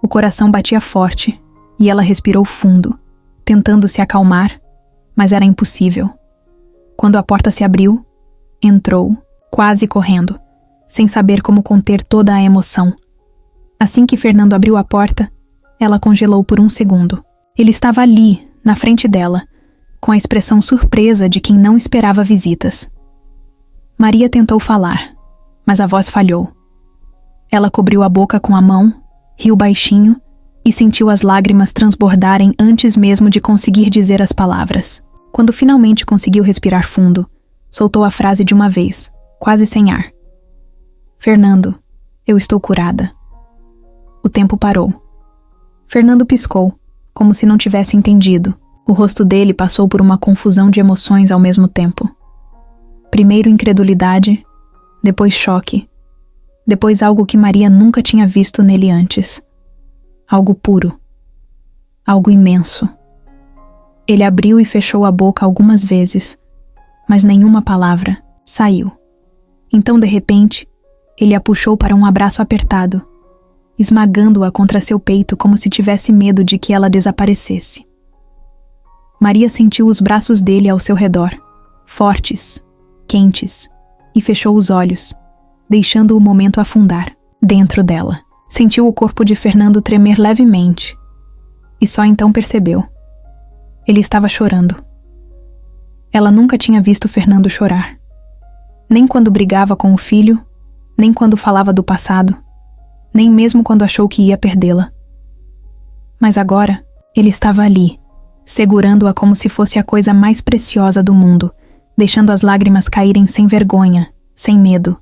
Speaker 1: O coração batia forte e ela respirou fundo, tentando se acalmar, mas era impossível. Quando a porta se abriu, entrou, quase correndo, sem saber como conter toda a emoção. Assim que Fernando abriu a porta, ela congelou por um segundo. Ele estava ali, na frente dela, com a expressão surpresa de quem não esperava visitas. Maria tentou falar, mas a voz falhou. Ela cobriu a boca com a mão, riu baixinho e sentiu as lágrimas transbordarem antes mesmo de conseguir dizer as palavras. Quando finalmente conseguiu respirar fundo, soltou a frase de uma vez, quase sem ar. Fernando, eu estou curada. O tempo parou. Fernando piscou, como se não tivesse entendido. O rosto dele passou por uma confusão de emoções ao mesmo tempo. Primeiro incredulidade, depois choque, depois algo que Maria nunca tinha visto nele antes. Algo puro. Algo imenso. Ele abriu e fechou a boca algumas vezes, mas nenhuma palavra saiu. Então, de repente, ele a puxou para um abraço apertado, esmagando-a contra seu peito como se tivesse medo de que ela desaparecesse. Maria sentiu os braços dele ao seu redor, fortes, quentes, e fechou os olhos, deixando o momento afundar dentro dela. Sentiu o corpo de Fernando tremer levemente, e só então percebeu. Ele estava chorando. Ela nunca tinha visto Fernando chorar. Nem quando brigava com o filho, nem quando falava do passado, nem mesmo quando achou que ia perdê-la. Mas agora, ele estava ali, segurando-a como se fosse a coisa mais preciosa do mundo, deixando as lágrimas caírem sem vergonha, sem medo.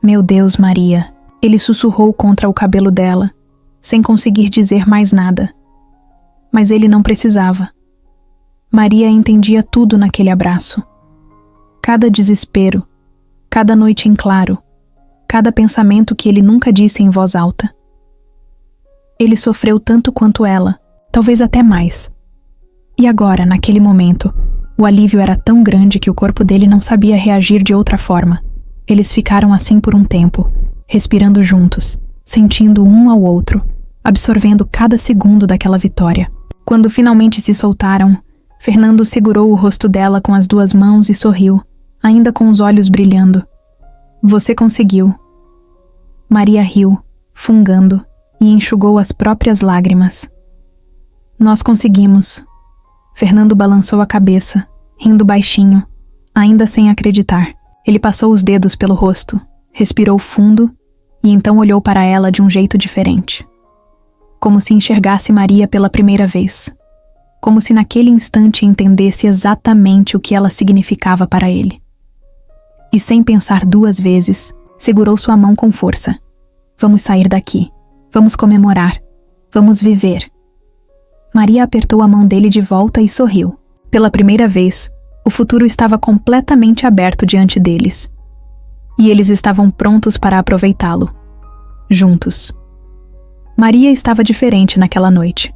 Speaker 1: Meu Deus, Maria! Ele sussurrou contra o cabelo dela, sem conseguir dizer mais nada. Mas ele não precisava. Maria entendia tudo naquele abraço. Cada desespero, cada noite em claro, cada pensamento que ele nunca disse em voz alta. Ele sofreu tanto quanto ela, talvez até mais. E agora, naquele momento, o alívio era tão grande que o corpo dele não sabia reagir de outra forma. Eles ficaram assim por um tempo, respirando juntos, sentindo um ao outro, absorvendo cada segundo daquela vitória. Quando finalmente se soltaram, Fernando segurou o rosto dela com as duas mãos e sorriu, ainda com os olhos brilhando. Você conseguiu. Maria riu, fungando, e enxugou as próprias lágrimas. Nós conseguimos. Fernando balançou a cabeça, rindo baixinho, ainda sem acreditar. Ele passou os dedos pelo rosto, respirou fundo e então olhou para ela de um jeito diferente. Como se enxergasse Maria pela primeira vez. Como se naquele instante entendesse exatamente o que ela significava para ele. E sem pensar duas vezes, segurou sua mão com força. Vamos sair daqui. Vamos comemorar. Vamos viver. Maria apertou a mão dele de volta e sorriu. Pela primeira vez, o futuro estava completamente aberto diante deles. E eles estavam prontos para aproveitá-lo. Juntos. Maria estava diferente naquela noite.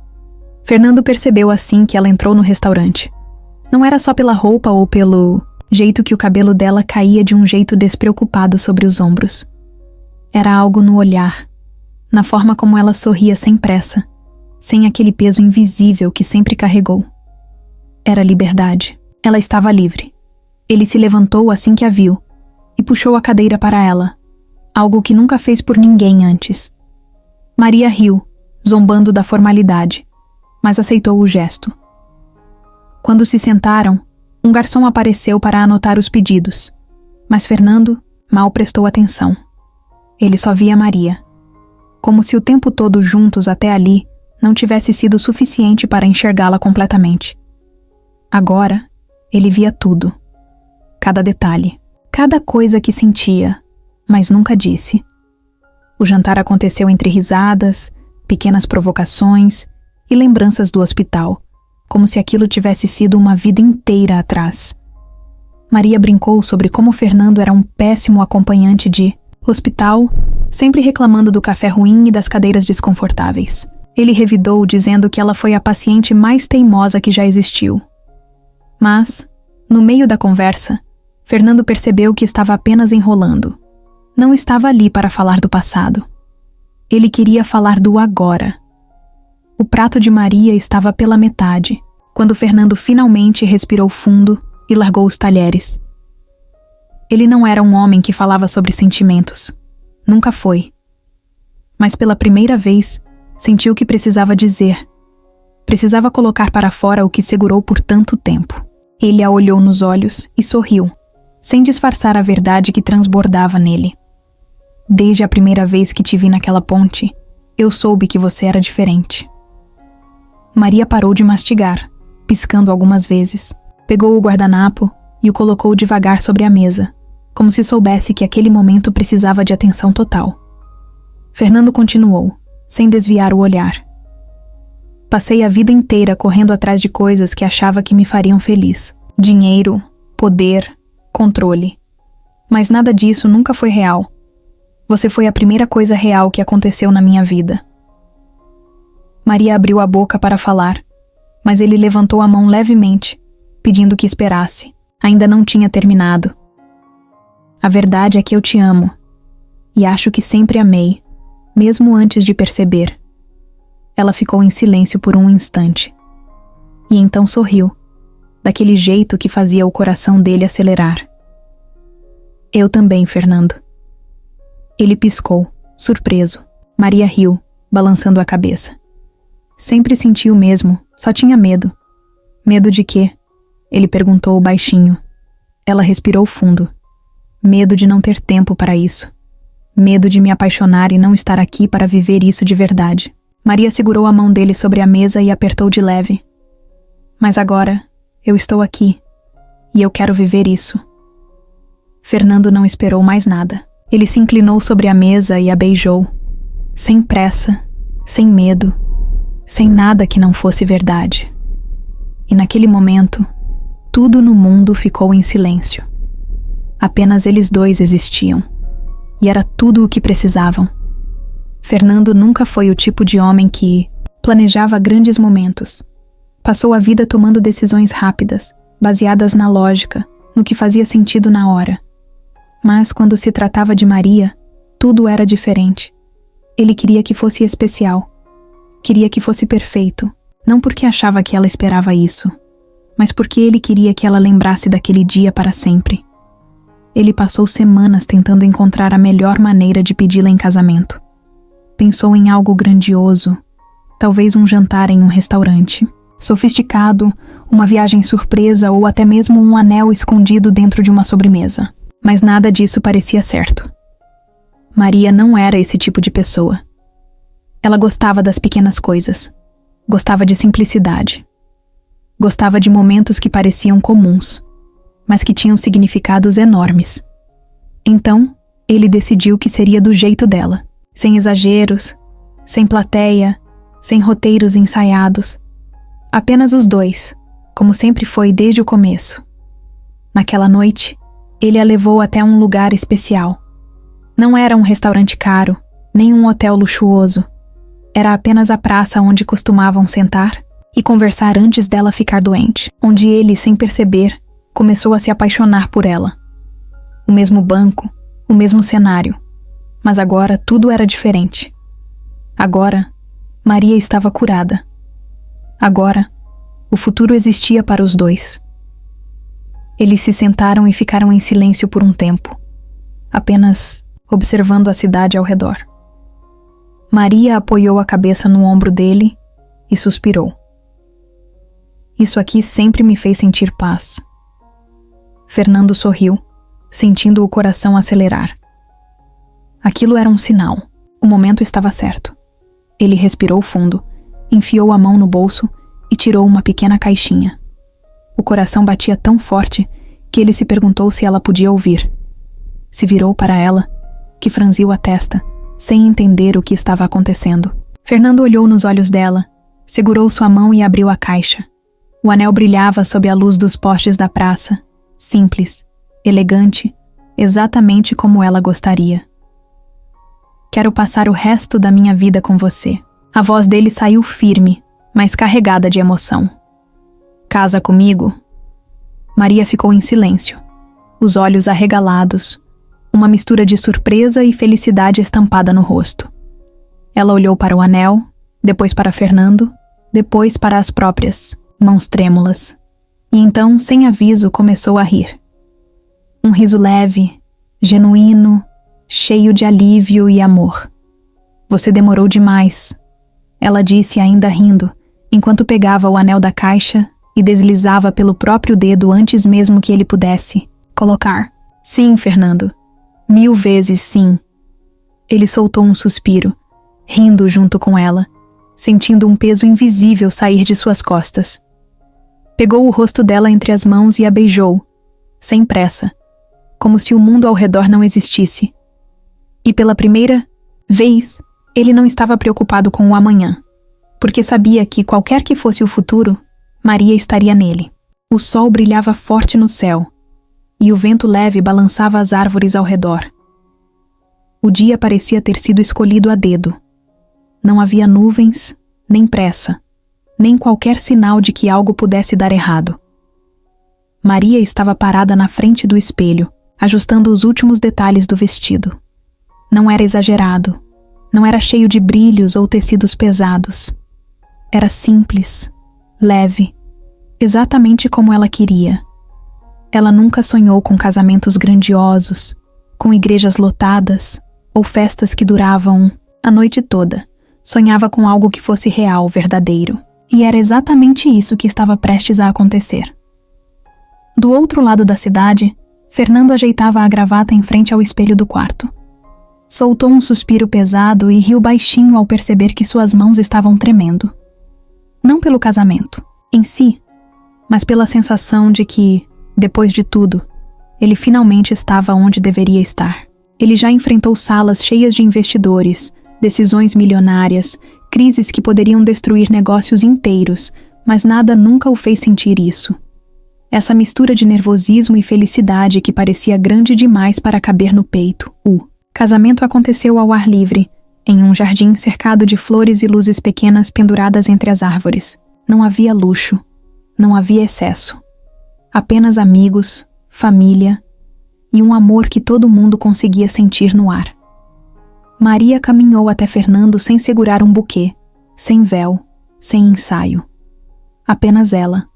Speaker 1: Fernando percebeu assim que ela entrou no restaurante. Não era só pela roupa ou pelo jeito que o cabelo dela caía de um jeito despreocupado sobre os ombros. Era algo no olhar, na forma como ela sorria sem pressa, sem aquele peso invisível que sempre carregou. Era liberdade. Ela estava livre. Ele se levantou assim que a viu e puxou a cadeira para ela. algo que nunca fez por ninguém antes. Maria riu, zombando da formalidade, mas aceitou o gesto. Quando se sentaram, um garçom apareceu para anotar os pedidos, mas Fernando mal prestou atenção. Ele só via Maria, como se o tempo todo juntos até ali não tivesse sido suficiente para enxergá-la completamente. Agora, ele via tudo, cada detalhe, cada coisa que sentia, mas nunca disse. O jantar aconteceu entre risadas, pequenas provocações e lembranças do hospital, como se aquilo tivesse sido uma vida inteira atrás. Maria brincou sobre como Fernando era um péssimo acompanhante de hospital, sempre reclamando do café ruim e das cadeiras desconfortáveis. Ele revidou dizendo que ela foi a paciente mais teimosa que já existiu. Mas, no meio da conversa, Fernando percebeu que estava apenas enrolando. Não estava ali para falar do passado. Ele queria falar do agora. O prato de Maria estava pela metade, quando Fernando finalmente respirou fundo e largou os talheres. Ele não era um homem que falava sobre sentimentos. Nunca foi. Mas pela primeira vez, sentiu que precisava dizer. Precisava colocar para fora o que segurou por tanto tempo. Ele a olhou nos olhos e sorriu, sem disfarçar a verdade que transbordava nele. Desde a primeira vez que te vi naquela ponte, eu soube que você era diferente. Maria parou de mastigar, piscando algumas vezes. Pegou o guardanapo e o colocou devagar sobre a mesa, como se soubesse que aquele momento precisava de atenção total. Fernando continuou, sem desviar o olhar. Passei a vida inteira correndo atrás de coisas que achava que me fariam feliz. Dinheiro, poder, controle. Mas nada disso nunca foi real. Você foi a primeira coisa real que aconteceu na minha vida. Maria abriu a boca para falar, mas ele levantou a mão levemente, pedindo que esperasse. Ainda não tinha terminado. A verdade é que eu te amo, e acho que sempre amei, mesmo antes de perceber. Ela ficou em silêncio por um instante. E então sorriu, daquele jeito que fazia o coração dele acelerar. Eu também, Fernando. Ele piscou, surpreso. Maria riu, balançando a cabeça. Sempre senti o mesmo, só tinha medo. Medo de quê? Ele perguntou baixinho. Ela respirou fundo. Medo de não ter tempo para isso. Medo de me apaixonar e não estar aqui para viver isso de verdade. Maria segurou a mão dele sobre a mesa e apertou de leve. Mas agora, eu estou aqui. E eu quero viver isso. Fernando não esperou mais nada. Ele se inclinou sobre a mesa e a beijou. Sem pressa, sem medo, sem nada que não fosse verdade. E naquele momento, tudo no mundo ficou em silêncio. Apenas eles dois existiam. E era tudo o que precisavam. Fernando nunca foi o tipo de homem que planejava grandes momentos. Passou a vida tomando decisões rápidas, baseadas na lógica, no que fazia sentido na hora. Mas quando se tratava de Maria, tudo era diferente. Ele queria que fosse especial. Queria que fosse perfeito, não porque achava que ela esperava isso, mas porque ele queria que ela lembrasse daquele dia para sempre. Ele passou semanas tentando encontrar a melhor maneira de pedi-la em casamento. Pensou em algo grandioso, talvez um jantar em um restaurante, sofisticado, uma viagem surpresa ou até mesmo um anel escondido dentro de uma sobremesa. Mas nada disso parecia certo. Maria não era esse tipo de pessoa. Ela gostava das pequenas coisas. Gostava de simplicidade. Gostava de momentos que pareciam comuns, mas que tinham significados enormes. Então, ele decidiu que seria do jeito dela, sem exageros, sem plateia, sem roteiros ensaiados. Apenas os dois, como sempre foi desde o começo. Naquela noite, ele a levou até um lugar especial. Não era um restaurante caro, nem um hotel luxuoso. Era apenas a praça onde costumavam sentar e conversar antes dela ficar doente, onde ele, sem perceber, começou a se apaixonar por ela. O mesmo banco, o mesmo cenário, mas agora tudo era diferente. Agora, Maria estava curada. Agora, o futuro existia para os dois. Eles se sentaram e ficaram em silêncio por um tempo, apenas observando a cidade ao redor. Maria apoiou a cabeça no ombro dele e suspirou. Isso aqui sempre me fez sentir paz. Fernando sorriu, sentindo o coração acelerar. Aquilo era um sinal. O momento estava certo. Ele respirou fundo, enfiou a mão no bolso e tirou uma pequena caixinha. O coração batia tão forte que ele se perguntou se ela podia ouvir. Se virou para ela, que franziu a testa, sem entender o que estava acontecendo. Fernando olhou nos olhos dela, segurou sua mão e abriu a caixa. O anel brilhava sob a luz dos postes da praça, simples, elegante, exatamente como ela gostaria. Quero passar o resto da minha vida com você. A voz dele saiu firme, mas carregada de emoção. Casa comigo? Maria ficou em silêncio, os olhos arregalados, uma mistura de surpresa e felicidade estampada no rosto. Ela olhou para o anel, depois para Fernando, depois para as próprias mãos trêmulas, e então, sem aviso, começou a rir. Um riso leve, genuíno, cheio de alívio e amor. Você demorou demais, ela disse ainda rindo, enquanto pegava o anel da caixa e deslizava pelo próprio dedo antes mesmo que ele pudesse colocar. Sim, Fernando. 1000 vezes sim. Ele soltou um suspiro, rindo junto com ela, sentindo um peso invisível sair de suas costas. Pegou o rosto dela entre as mãos e a beijou, sem pressa, como se o mundo ao redor não existisse. E pela primeira vez, ele não estava preocupado com o amanhã, porque sabia que, qualquer que fosse o futuro, Maria estaria nele. O sol brilhava forte no céu, e o vento leve balançava as árvores ao redor. O dia parecia ter sido escolhido a dedo. Não havia nuvens, nem pressa, nem qualquer sinal de que algo pudesse dar errado. Maria estava parada na frente do espelho, ajustando os últimos detalhes do vestido. Não era exagerado, não era cheio de brilhos ou tecidos pesados. Era simples, leve, exatamente como ela queria. Ela nunca sonhou com casamentos grandiosos, com igrejas lotadas ou festas que duravam a noite toda. Sonhava com algo que fosse real, verdadeiro. E era exatamente isso que estava prestes a acontecer. Do outro lado da cidade, Fernando ajeitava a gravata em frente ao espelho do quarto. Soltou um suspiro pesado e riu baixinho ao perceber que suas mãos estavam tremendo. Não pelo casamento, em si, mas pela sensação de que, depois de tudo, ele finalmente estava onde deveria estar. Ele já enfrentou salas cheias de investidores, decisões milionárias, crises que poderiam destruir negócios inteiros, mas nada nunca o fez sentir isso. Essa mistura de nervosismo e felicidade que parecia grande demais para caber no peito. O casamento aconteceu ao ar livre, em um jardim cercado de flores e luzes pequenas penduradas entre as árvores. Não havia luxo, não havia excesso. Apenas amigos, família e um amor que todo mundo conseguia sentir no ar. Maria caminhou até Fernando sem segurar um buquê, sem véu, sem ensaio. Apenas ela,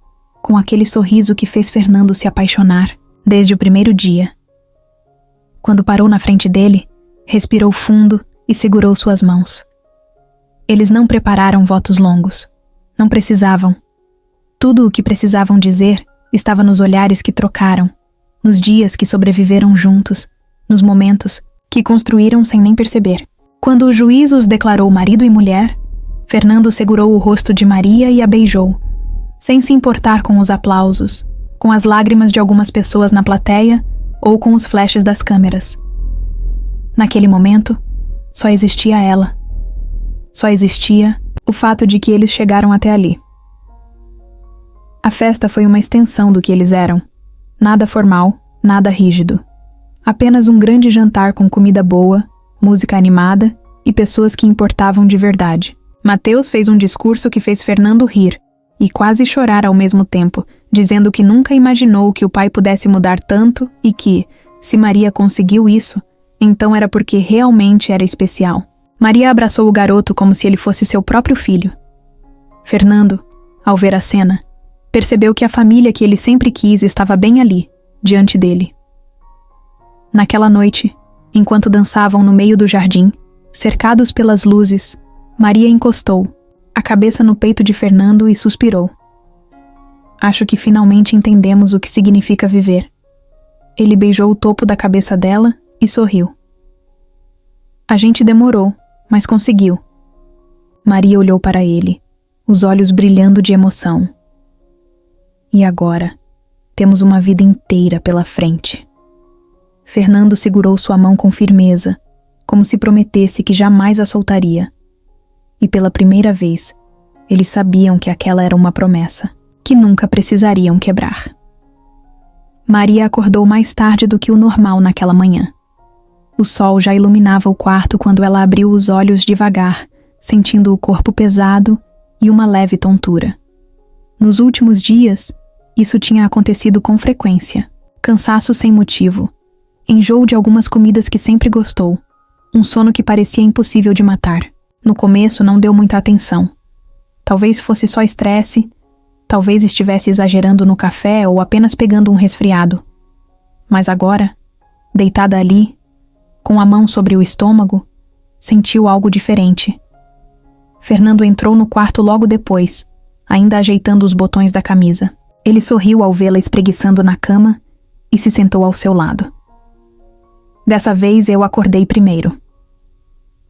Speaker 1: com aquele sorriso que fez Fernando se apaixonar desde o primeiro dia. Quando parou na frente dele, respirou fundo e segurou suas mãos. Eles não prepararam votos longos. Não precisavam. Tudo o que precisavam dizer estava nos olhares que trocaram, nos dias que sobreviveram juntos, nos momentos que construíram sem nem perceber. Quando o juiz os declarou marido e mulher, Fernando segurou o rosto de Maria e a beijou, sem se importar com os aplausos, com as lágrimas de algumas pessoas na plateia ou com os flashes das câmeras. Naquele momento, só existia ela. Só existia o fato de que eles chegaram até ali. A festa foi uma extensão do que eles eram. Nada formal, nada rígido. Apenas um grande jantar com comida boa, música animada e pessoas que importavam de verdade. Mateus fez um discurso que fez Fernando rir e quase chorar ao mesmo tempo, dizendo que nunca imaginou que o pai pudesse mudar tanto e que, se Maria conseguiu isso, então era porque realmente era especial. Maria abraçou o garoto como se ele fosse seu próprio filho. Fernando, ao ver a cena, percebeu que a família que ele sempre quis estava bem ali, diante dele. Naquela noite, Enquanto dançavam no meio do jardim, cercados pelas luzes, Maria encostou a cabeça no peito de Fernando e suspirou. Acho que finalmente entendemos o que significa viver. Ele beijou o topo da cabeça dela e sorriu. A gente demorou, mas conseguiu. Maria olhou para ele, os olhos brilhando de emoção. E agora, temos uma vida inteira pela frente. Fernando segurou sua mão com firmeza, como se prometesse que jamais a soltaria. E pela primeira vez, eles sabiam que aquela era uma promessa, que nunca precisariam quebrar. Maria acordou mais tarde do que o normal naquela manhã. O sol já iluminava o quarto quando ela abriu os olhos devagar, sentindo o corpo pesado e uma leve tontura. Nos últimos dias, isso tinha acontecido com frequência. Cansaço sem motivo, enjoo de algumas comidas que sempre gostou, um sono que parecia impossível de matar. No começo não deu muita atenção. Talvez fosse só estresse, talvez estivesse exagerando no café ou apenas pegando um resfriado. Mas agora, deitada ali, com a mão sobre o estômago, sentiu algo diferente. Fernando entrou no quarto logo depois, ainda ajeitando os botões da camisa. Ele sorriu ao vê-la espreguiçando na cama e se sentou ao seu lado. Dessa vez eu acordei primeiro.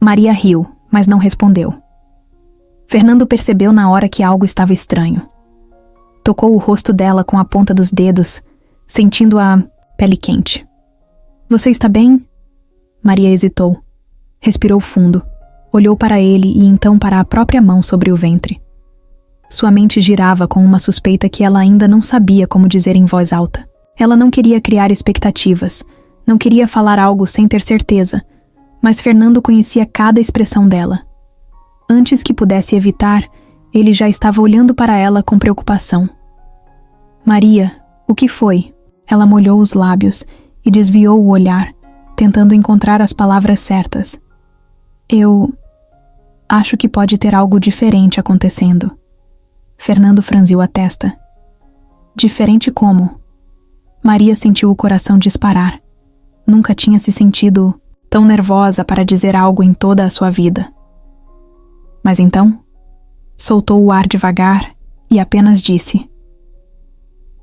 Speaker 1: Maria riu, mas não respondeu. Fernando percebeu na hora que algo estava estranho. Tocou o rosto dela com a ponta dos dedos, sentindo a pele quente. Você está bem? Maria hesitou. Respirou fundo, olhou para ele e então para a própria mão sobre o ventre. Sua mente girava com uma suspeita que ela ainda não sabia como dizer em voz alta. Ela não queria criar expectativas, não queria falar algo sem ter certeza, mas Fernando conhecia cada expressão dela. Antes que pudesse evitar, ele já estava olhando para ela com preocupação. Maria, o que foi? Ela molhou os lábios e desviou o olhar, tentando encontrar as palavras certas. Eu acho que pode ter algo diferente acontecendo. Fernando franziu a testa. Diferente como? Maria sentiu o coração disparar. Nunca tinha se sentido tão nervosa para dizer algo em toda a sua vida. Mas então, soltou o ar devagar e apenas disse: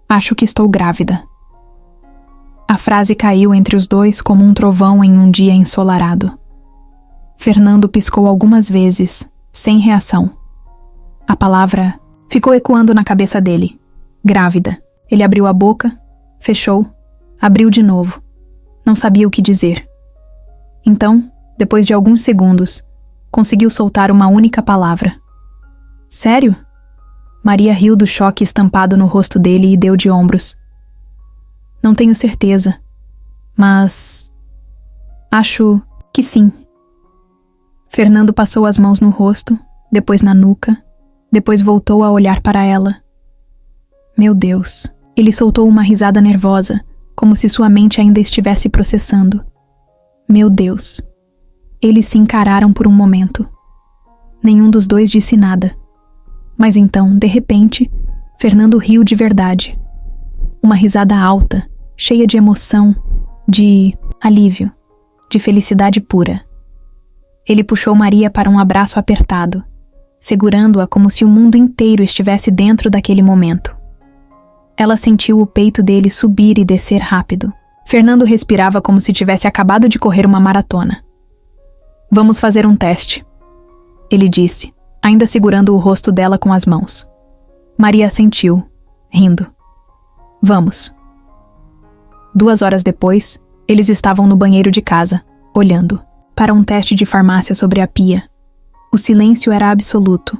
Speaker 1: Acho que estou grávida. A frase caiu entre os dois como um trovão em um dia ensolarado. Fernando piscou algumas vezes, sem reação. A palavra ficou ecoando na cabeça dele. Grávida. Ele abriu a boca, fechou, abriu de novo. Não sabia o que dizer. Então, depois de alguns segundos, conseguiu soltar uma única palavra. Sério? Maria riu do choque estampado no rosto dele e deu de ombros. Não tenho certeza, mas acho que sim. Fernando passou as mãos no rosto, depois na nuca, depois voltou a olhar para ela. Meu Deus, ele soltou uma risada nervosa, como se sua mente ainda estivesse processando. Meu Deus. Eles se encararam por um momento. Nenhum dos dois disse nada. Mas então, de repente, Fernando riu de verdade. Uma risada alta, cheia de emoção, de alívio, de felicidade pura. Ele puxou Maria para um abraço apertado, segurando-a como se o mundo inteiro estivesse dentro daquele momento. Ela sentiu o peito dele subir e descer rápido. Fernando respirava como se tivesse acabado de correr uma maratona. Vamos fazer um teste, ele disse, ainda segurando o rosto dela com as mãos. Maria assentiu, rindo. Vamos. 2 horas depois, eles estavam no banheiro de casa, olhando para um teste de farmácia sobre a pia. O silêncio era absoluto.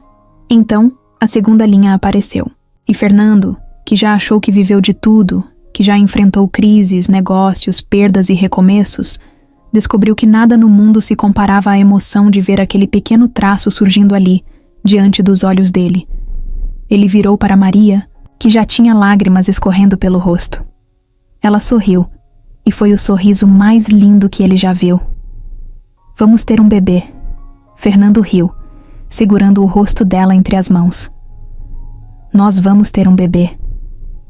Speaker 1: Então, a segunda linha apareceu. E Fernando, que já achou que viveu de tudo, que já enfrentou crises, negócios, perdas e recomeços, descobriu que nada no mundo se comparava à emoção de ver aquele pequeno traço surgindo ali, diante dos olhos dele. Ele virou para Maria, que já tinha lágrimas escorrendo pelo rosto. Ela sorriu, e foi o sorriso mais lindo que ele já viu. Vamos ter um bebê. Fernando riu, segurando o rosto dela entre as mãos. Nós vamos ter um bebê.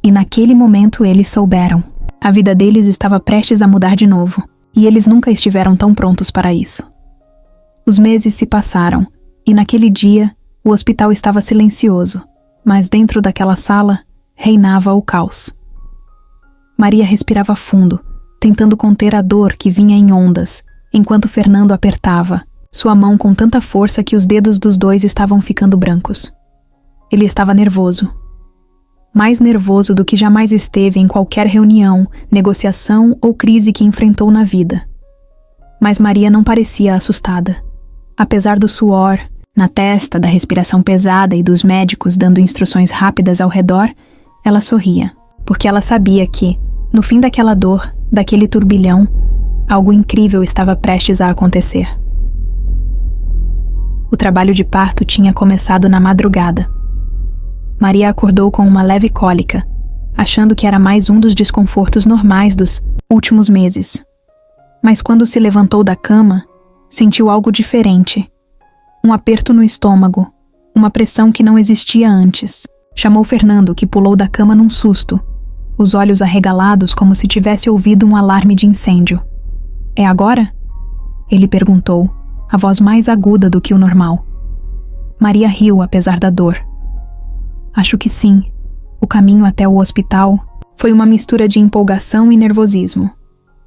Speaker 1: E naquele momento eles souberam. A vida deles estava prestes a mudar de novo. e eles nunca estiveram tão prontos para isso. Os meses se passaram, e naquele dia, o hospital estava silencioso, mas dentro daquela sala, reinava o caos. Maria respirava fundo, tentando conter a dor que vinha em ondas, enquanto Fernando apertava sua mão com tanta força que os dedos dos dois estavam ficando brancos. Ele estava nervoso. Mais nervoso do que jamais esteve em qualquer reunião, negociação ou crise que enfrentou na vida. Mas Maria não parecia assustada. Apesar do suor na testa, da respiração pesada e dos médicos dando instruções rápidas ao redor, ela sorria, porque ela sabia que, no fim daquela dor, daquele turbilhão, algo incrível estava prestes a acontecer. O trabalho de parto tinha começado na madrugada. Maria acordou com uma leve cólica, achando que era mais um dos desconfortos normais dos últimos meses. Mas quando se levantou da cama, sentiu algo diferente. Um aperto no estômago, uma pressão que não existia antes. Chamou Fernando, que pulou da cama num susto, os olhos arregalados como se tivesse ouvido um alarme de incêndio. "É agora?" ele perguntou, a voz mais aguda do que o normal. Maria riu apesar da dor. "Acho que sim." O caminho até o hospital foi uma mistura de empolgação e nervosismo.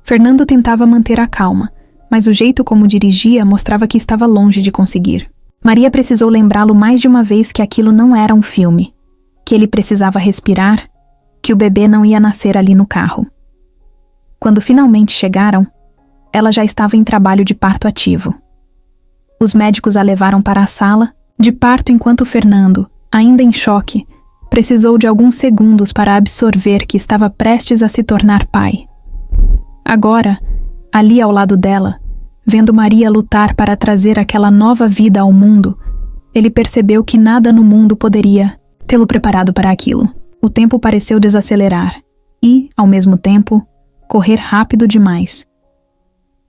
Speaker 1: Fernando tentava manter a calma, mas o jeito como dirigia mostrava que estava longe de conseguir. Maria precisou lembrá-lo mais de uma vez que aquilo não era um filme, que ele precisava respirar, que o bebê não ia nascer ali no carro. Quando finalmente chegaram, ela já estava em trabalho de parto ativo. Os médicos a levaram para a sala de parto enquanto Fernando, ainda em choque, precisou de alguns segundos para absorver que estava prestes a se tornar pai. Agora, ali ao lado dela, vendo Maria lutar para trazer aquela nova vida ao mundo, ele percebeu que nada no mundo poderia tê-lo preparado para aquilo. O tempo pareceu desacelerar e, ao mesmo tempo, correr rápido demais.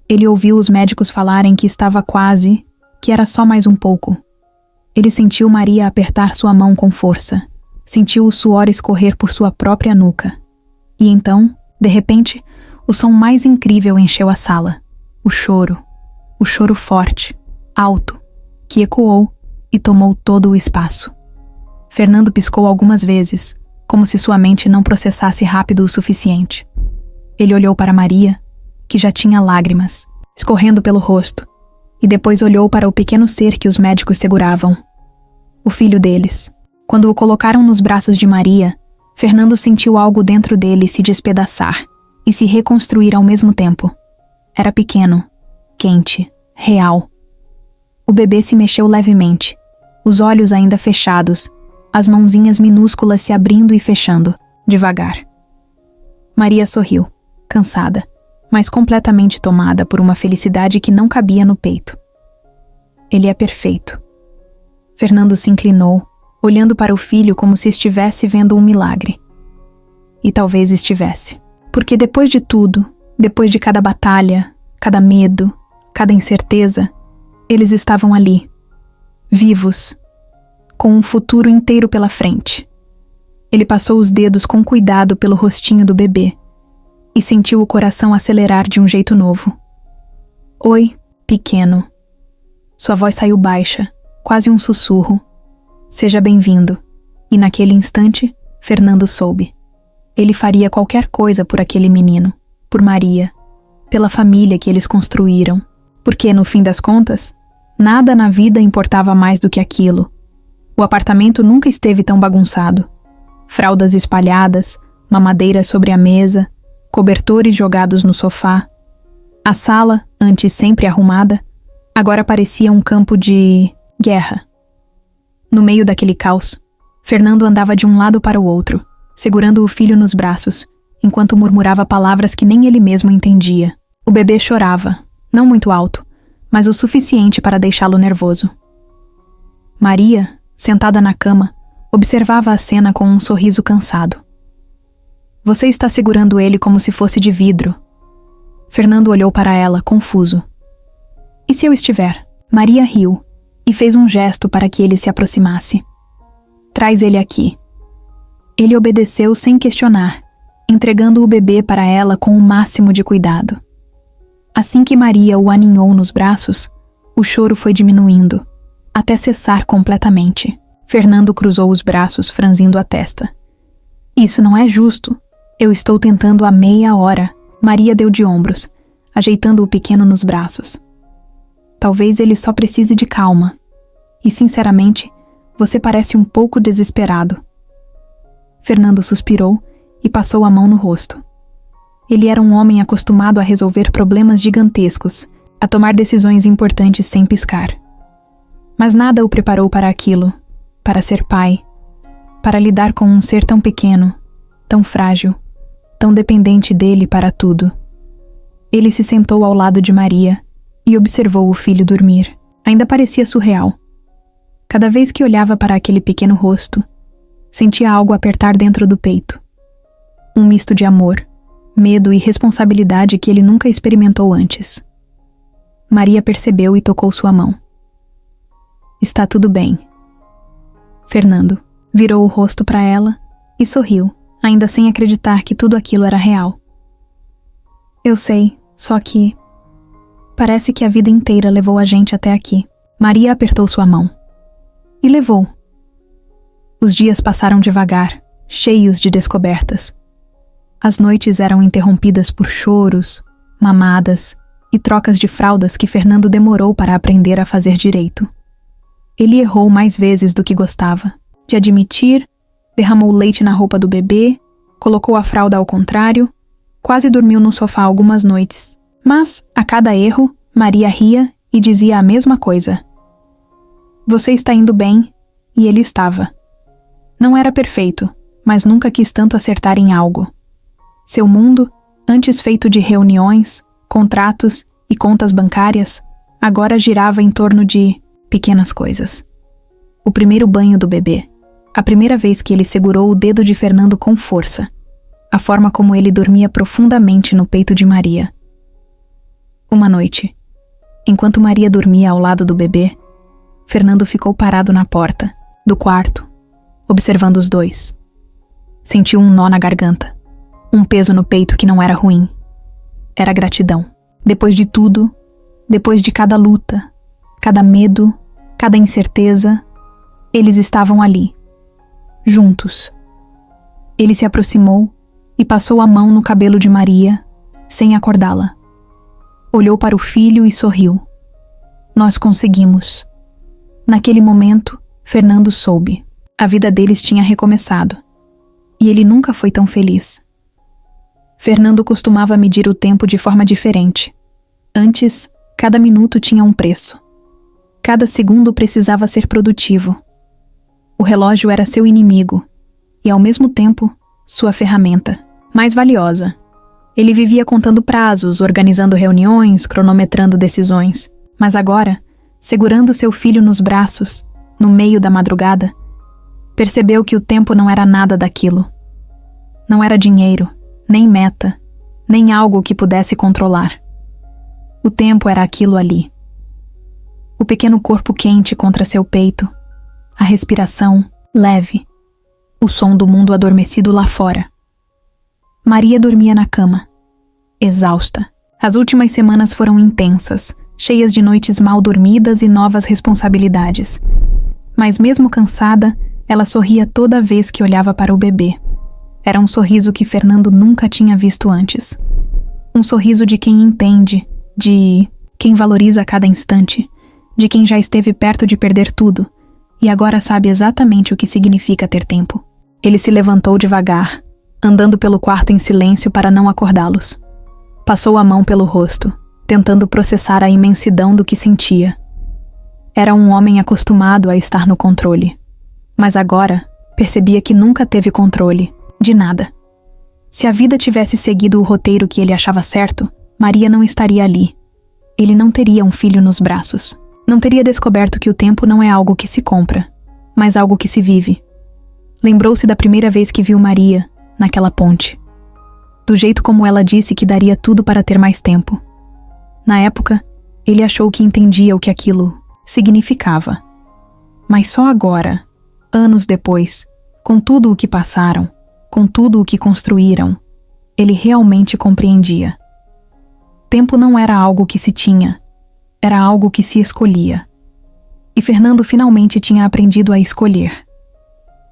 Speaker 1: Ele ouviu os médicos falarem que estava quase, que era só mais um pouco. Ele sentiu Maria apertar sua mão com força, sentiu o suor escorrer por sua própria nuca. E então, de repente, o som mais incrível encheu a sala. O choro forte, alto, que ecoou e tomou todo o espaço. Fernando piscou algumas vezes, como se sua mente não processasse rápido o suficiente. Ele olhou para Maria, que já tinha lágrimas, escorrendo pelo rosto, e depois olhou para o pequeno ser que os médicos seguravam. O filho deles. Quando o colocaram nos braços de Maria, Fernando sentiu algo dentro dele se despedaçar e se reconstruir ao mesmo tempo. Era pequeno, quente, real. O bebê se mexeu levemente, os olhos ainda fechados, as mãozinhas minúsculas se abrindo e fechando, devagar. Maria sorriu, cansada, mas completamente tomada por uma felicidade que não cabia no peito. Ele é perfeito. Fernando se inclinou, olhando para o filho como se estivesse vendo um milagre. E talvez estivesse. Porque depois de tudo, depois de cada batalha, cada medo, cada incerteza, eles estavam ali, vivos, com um futuro inteiro pela frente. Ele passou os dedos com cuidado pelo rostinho do bebê e sentiu o coração acelerar de um jeito novo. "Oi, pequeno." Sua voz saiu baixa, quase um sussurro. "Seja bem-vindo." E naquele instante, Fernando soube. Ele faria qualquer coisa por aquele menino, por Maria, pela família que eles construíram, porque, no fim das contas, nada na vida importava mais do que aquilo. O apartamento nunca esteve tão bagunçado. Fraldas espalhadas, mamadeira sobre a mesa, cobertores jogados no sofá. A sala, antes sempre arrumada, agora parecia um campo de guerra. No meio daquele caos, Fernando andava de um lado para o outro, segurando o filho nos braços, enquanto murmurava palavras que nem ele mesmo entendia. O bebê chorava, não muito alto, mas o suficiente para deixá-lo nervoso. Maria, sentada na cama, observava a cena com um sorriso cansado. "Você está segurando ele como se fosse de vidro." Fernando olhou para ela, confuso. "E se eu estiver?" Maria riu e fez um gesto para que ele se aproximasse. "Traz ele aqui." Ele obedeceu sem questionar, entregando o bebê para ela com o máximo de cuidado. Assim que Maria o aninhou nos braços, o choro foi diminuindo, até cessar completamente. Fernando cruzou os braços, franzindo a testa. Isso não é justo. Eu estou tentando há meia hora. Maria deu de ombros, ajeitando o pequeno nos braços. Talvez ele só precise de calma. E, sinceramente, você parece um pouco desesperado. Fernando suspirou e passou a mão no rosto. Ele era um homem acostumado a resolver problemas gigantescos, a tomar decisões importantes sem piscar. Mas nada o preparou para aquilo, para ser pai, para lidar com um ser tão pequeno, tão frágil, tão dependente dele para tudo. Ele se sentou ao lado de Maria e observou o filho dormir. Ainda parecia surreal. Cada vez que olhava para aquele pequeno rosto, sentia algo apertar dentro do peito. Um misto de amor, medo e responsabilidade que ele nunca experimentou antes. Maria percebeu e tocou sua mão. Está tudo bem. Fernando virou o rosto para ela e sorriu, ainda sem acreditar que tudo aquilo era real. Eu sei, só que... parece que a vida inteira levou a gente até aqui. Maria apertou sua mão. E levou. Os dias passaram devagar, cheios de descobertas. As noites eram interrompidas por choros, mamadas e trocas de fraldas que Fernando demorou para aprender a fazer direito. Ele errou mais vezes do que gostava de admitir, derramou leite na roupa do bebê, colocou a fralda ao contrário, quase dormiu no sofá algumas noites. Mas, a cada erro, Maria ria e dizia a mesma coisa. Você está indo bem, e ele estava. Não era perfeito, mas nunca quis tanto acertar em algo. Seu mundo, antes feito de reuniões, contratos e contas bancárias, agora girava em torno de pequenas coisas. O primeiro banho do bebê, a primeira vez que ele segurou o dedo de Fernando com força, a forma como ele dormia profundamente no peito de Maria. Uma noite, enquanto Maria dormia ao lado do bebê, Fernando ficou parado na porta do quarto, observando os dois. Sentiu um nó na garganta, um peso no peito que não era ruim. Era gratidão. Depois de tudo, depois de cada luta, cada medo, cada incerteza, eles estavam ali, juntos. Ele se aproximou e passou a mão no cabelo de Maria, sem acordá-la. Olhou para o filho e sorriu. Nós conseguimos. Naquele momento, Fernando soube. A vida deles tinha recomeçado. E ele nunca foi tão feliz. Fernando costumava medir o tempo de forma diferente. Antes, cada minuto tinha um preço. Cada segundo precisava ser produtivo. O relógio era seu inimigo e, ao mesmo tempo, sua ferramenta, mais valiosa. Ele vivia contando prazos, organizando reuniões, cronometrando decisões. Mas agora, segurando seu filho nos braços, no meio da madrugada, percebeu que o tempo não era nada daquilo. Não era dinheiro, nem meta, nem algo que pudesse controlar. O tempo era aquilo ali. O pequeno corpo quente contra seu peito, a respiração leve, o som do mundo adormecido lá fora. Maria dormia na cama, exausta. As últimas semanas foram intensas, cheias de noites mal dormidas e novas responsabilidades. Mas mesmo cansada, ela sorria toda vez que olhava para o bebê. Era um sorriso que Fernando nunca tinha visto antes. Um sorriso de quem entende, de quem valoriza cada instante, de quem já esteve perto de perder tudo e agora sabe exatamente o que significa ter tempo. Ele se levantou devagar, andando pelo quarto em silêncio para não acordá-los. Passou a mão pelo rosto, tentando processar a imensidão do que sentia. Era um homem acostumado a estar no controle, mas agora percebia que nunca teve controle de nada. Se a vida tivesse seguido o roteiro que ele achava certo, Maria não estaria ali. Ele não teria um filho nos braços. Não teria descoberto que o tempo não é algo que se compra, mas algo que se vive. Lembrou-se da primeira vez que viu Maria, naquela ponte. Do jeito como ela disse que daria tudo para ter mais tempo. Na época, ele achou que entendia o que aquilo significava. Mas só agora, anos depois, com tudo o que passaram, com tudo o que construíram, ele realmente compreendia. Tempo não era algo que se tinha, era algo que se escolhia. E Fernando finalmente tinha aprendido a escolher.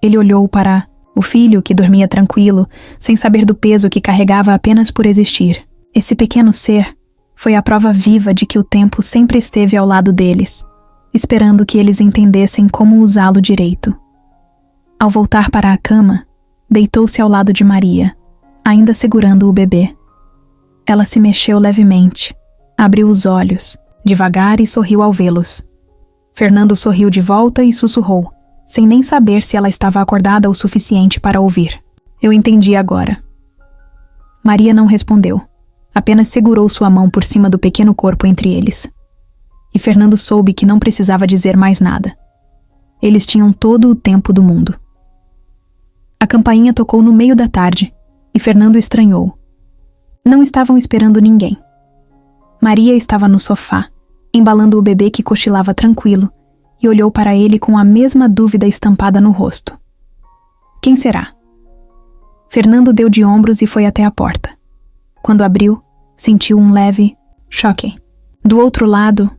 Speaker 1: Ele olhou para o filho que dormia tranquilo, sem saber do peso que carregava apenas por existir. Esse pequeno ser foi a prova viva de que o tempo sempre esteve ao lado deles, esperando que eles entendessem como usá-lo direito. Ao voltar para a cama, deitou-se ao lado de Maria, ainda segurando o bebê. Ela se mexeu levemente, abriu os olhos, devagar, e sorriu ao vê-los. Fernando sorriu de volta e sussurrou, sem nem saber se ela estava acordada o suficiente para ouvir. Eu entendi agora. Maria não respondeu, apenas segurou sua mão por cima do pequeno corpo entre eles. E Fernando soube que não precisava dizer mais nada. Eles tinham todo o tempo do mundo. A campainha tocou no meio da tarde, e Fernando estranhou. Não estavam esperando ninguém. Maria estava no sofá, embalando o bebê que cochilava tranquilo, e olhou para ele com a mesma dúvida estampada no rosto. Quem será? Fernando deu de ombros e foi até a porta. Quando abriu, sentiu um leve choque. Do outro lado,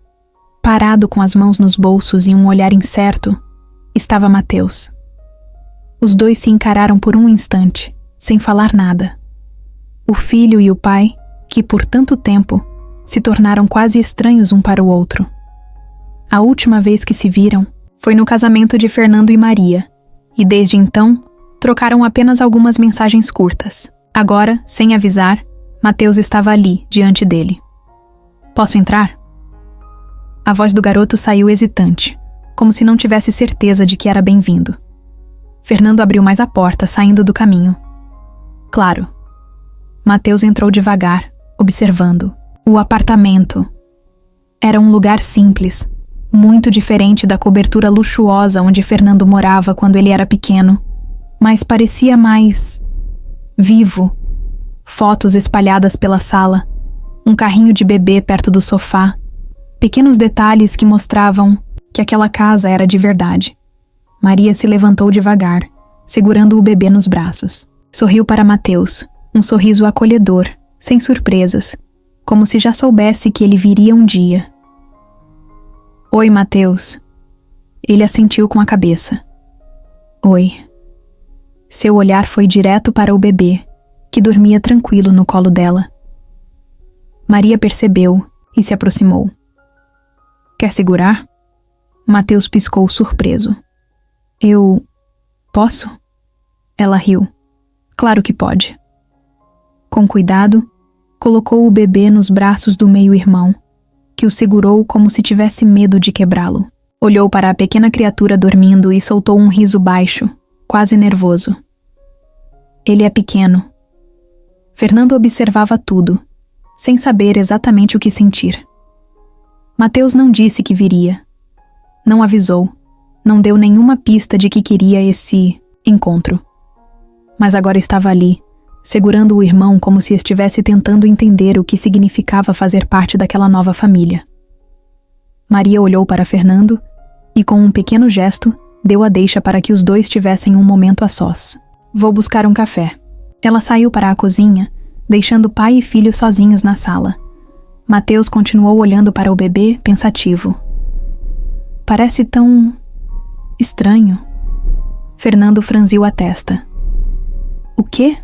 Speaker 1: parado com as mãos nos bolsos e um olhar incerto, estava Mateus. Os dois se encararam por um instante, sem falar nada. O filho e o pai, que por tanto tempo se tornaram quase estranhos um para o outro. A última vez que se viram foi no casamento de Fernando e Maria, e desde então trocaram apenas algumas mensagens curtas. Agora, sem avisar, Mateus estava ali, diante dele. Posso entrar? A voz do garoto saiu hesitante, como se não tivesse certeza de que era bem-vindo. Fernando abriu mais a porta, saindo do caminho. Claro. Mateus entrou devagar, observando. O apartamento era um lugar simples, muito diferente da cobertura luxuosa onde Fernando morava quando ele era pequeno, mas parecia mais vivo. Fotos espalhadas pela sala, um carrinho de bebê perto do sofá, pequenos detalhes que mostravam que aquela casa era de verdade. Maria se levantou devagar, segurando o bebê nos braços. Sorriu para Mateus, um sorriso acolhedor, sem surpresas, como se já soubesse que ele viria um dia. Oi, Mateus. Ele assentiu com a cabeça. Oi. Seu olhar foi direto para o bebê, que dormia tranquilo no colo dela. Maria percebeu e se aproximou. Quer segurar? Mateus piscou surpreso. Eu... posso? Ela riu. Claro que pode. Com cuidado, colocou o bebê nos braços do meio-irmão, que o segurou como se tivesse medo de quebrá-lo. Olhou para a pequena criatura dormindo e soltou um riso baixo, quase nervoso. Ele é pequeno. Fernando observava tudo, sem saber exatamente o que sentir. Mateus não disse que viria. Não avisou. Não deu nenhuma pista de que queria esse encontro. Mas agora estava ali, segurando o irmão como se estivesse tentando entender o que significava fazer parte daquela nova família. Maria olhou para Fernando e, com um pequeno gesto, deu a deixa para que os dois tivessem um momento a sós. Vou buscar um café. Ela saiu para a cozinha, deixando pai e filho sozinhos na sala. Mateus continuou olhando para o bebê, pensativo. Parece tão... estranho. Fernando franziu a testa. O quê?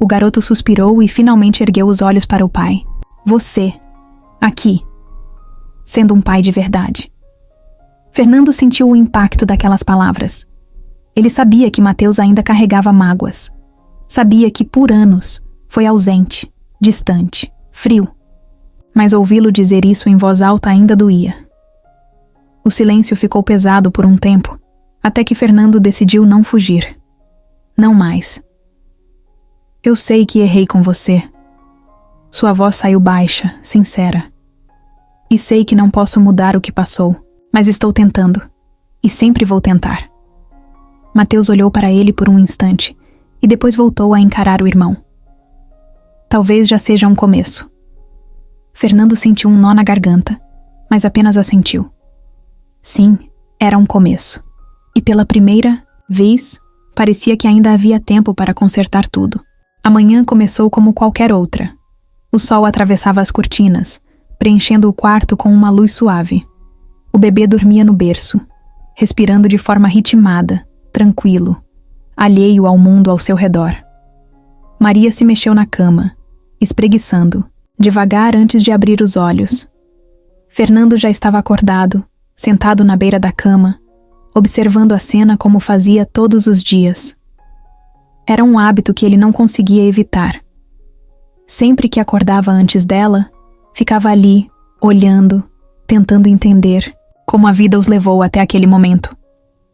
Speaker 1: O garoto suspirou e finalmente ergueu os olhos para o pai. Você, aqui, sendo um pai de verdade. Fernando sentiu o impacto daquelas palavras. Ele sabia que Mateus ainda carregava mágoas. Sabia que por anos foi ausente, distante, frio. Mas ouvi-lo dizer isso em voz alta ainda doía. O silêncio ficou pesado por um tempo, até que Fernando decidiu não fugir. Não mais. Eu sei que errei com você. Sua voz saiu baixa, sincera. E sei que não posso mudar o que passou, mas estou tentando. E sempre vou tentar. Mateus olhou para ele por um instante e depois voltou a encarar o irmão. Talvez já seja um começo. Fernando sentiu um nó na garganta, mas apenas assentiu. Sim, era um começo. E pela primeira vez, parecia que ainda havia tempo para consertar tudo. A manhã começou como qualquer outra. O sol atravessava as cortinas, preenchendo o quarto com uma luz suave. O bebê dormia no berço, respirando de forma ritmada, tranquilo, alheio ao mundo ao seu redor. Maria se mexeu na cama, espreguiçando, devagar antes de abrir os olhos. Fernando já estava acordado, sentado na beira da cama, observando a cena como fazia todos os dias. Era um hábito que ele não conseguia evitar. Sempre que acordava antes dela, ficava ali, olhando, tentando entender como a vida os levou até aquele momento.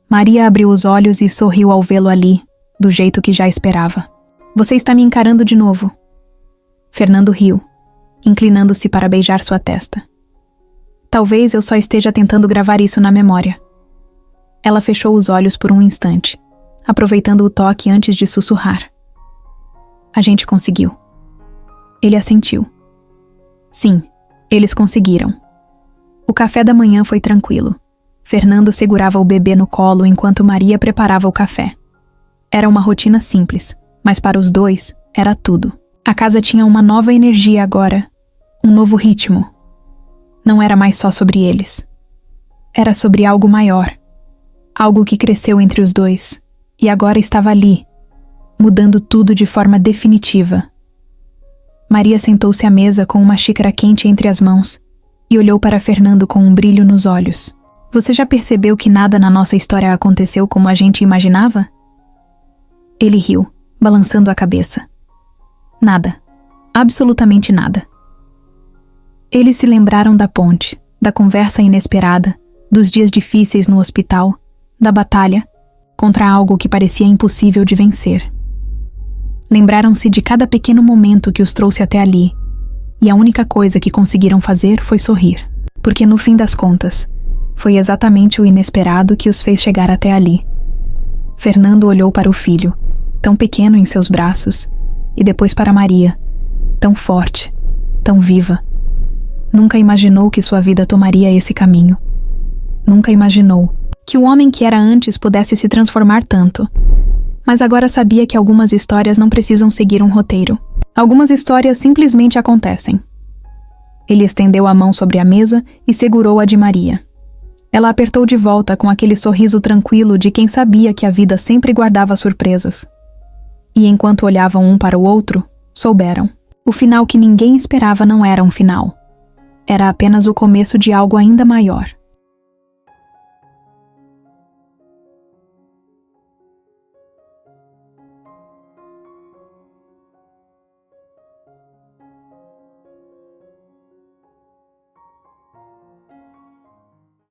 Speaker 1: Maria abriu os olhos e sorriu ao vê-lo ali, do jeito que já esperava. Você está me encarando de novo. Fernando riu, inclinando-se para beijar sua testa. Talvez eu só esteja tentando gravar isso na memória. Ela fechou os olhos por um instante, aproveitando o toque antes de sussurrar. A gente conseguiu. Ele assentiu. Sim, eles conseguiram. O café da manhã foi tranquilo. Fernando segurava o bebê no colo enquanto Maria preparava o café. Era uma rotina simples, mas para os dois era tudo. A casa tinha uma nova energia agora, um novo ritmo. Não era mais só sobre eles. Era sobre algo maior. Algo que cresceu entre os dois e agora estava ali, mudando tudo de forma definitiva. Maria sentou-se à mesa com uma xícara quente entre as mãos e olhou para Fernando com um brilho nos olhos. Você já percebeu que nada na nossa história aconteceu como a gente imaginava? Ele riu, balançando a cabeça. Nada. Absolutamente nada. Eles se lembraram da ponte, da conversa inesperada, dos dias difíceis no hospital, da batalha contra algo que parecia impossível de vencer. Lembraram-se de cada pequeno momento que os trouxe até ali, e a única coisa que conseguiram fazer foi sorrir, porque no fim das contas, foi exatamente o inesperado que os fez chegar até ali. Fernando olhou para o filho, tão pequeno em seus braços, e depois para Maria, tão forte, tão viva. Nunca imaginou que sua vida tomaria esse caminho. Nunca imaginou que o homem que era antes pudesse se transformar tanto. Mas agora sabia que algumas histórias não precisam seguir um roteiro. Algumas histórias simplesmente acontecem. Ele estendeu a mão sobre a mesa e segurou-a de Maria. Ela apertou de volta com aquele sorriso tranquilo de quem sabia que a vida sempre guardava surpresas. E enquanto olhavam um para o outro, souberam. O final que ninguém esperava não era um final. Era apenas o começo de algo ainda maior.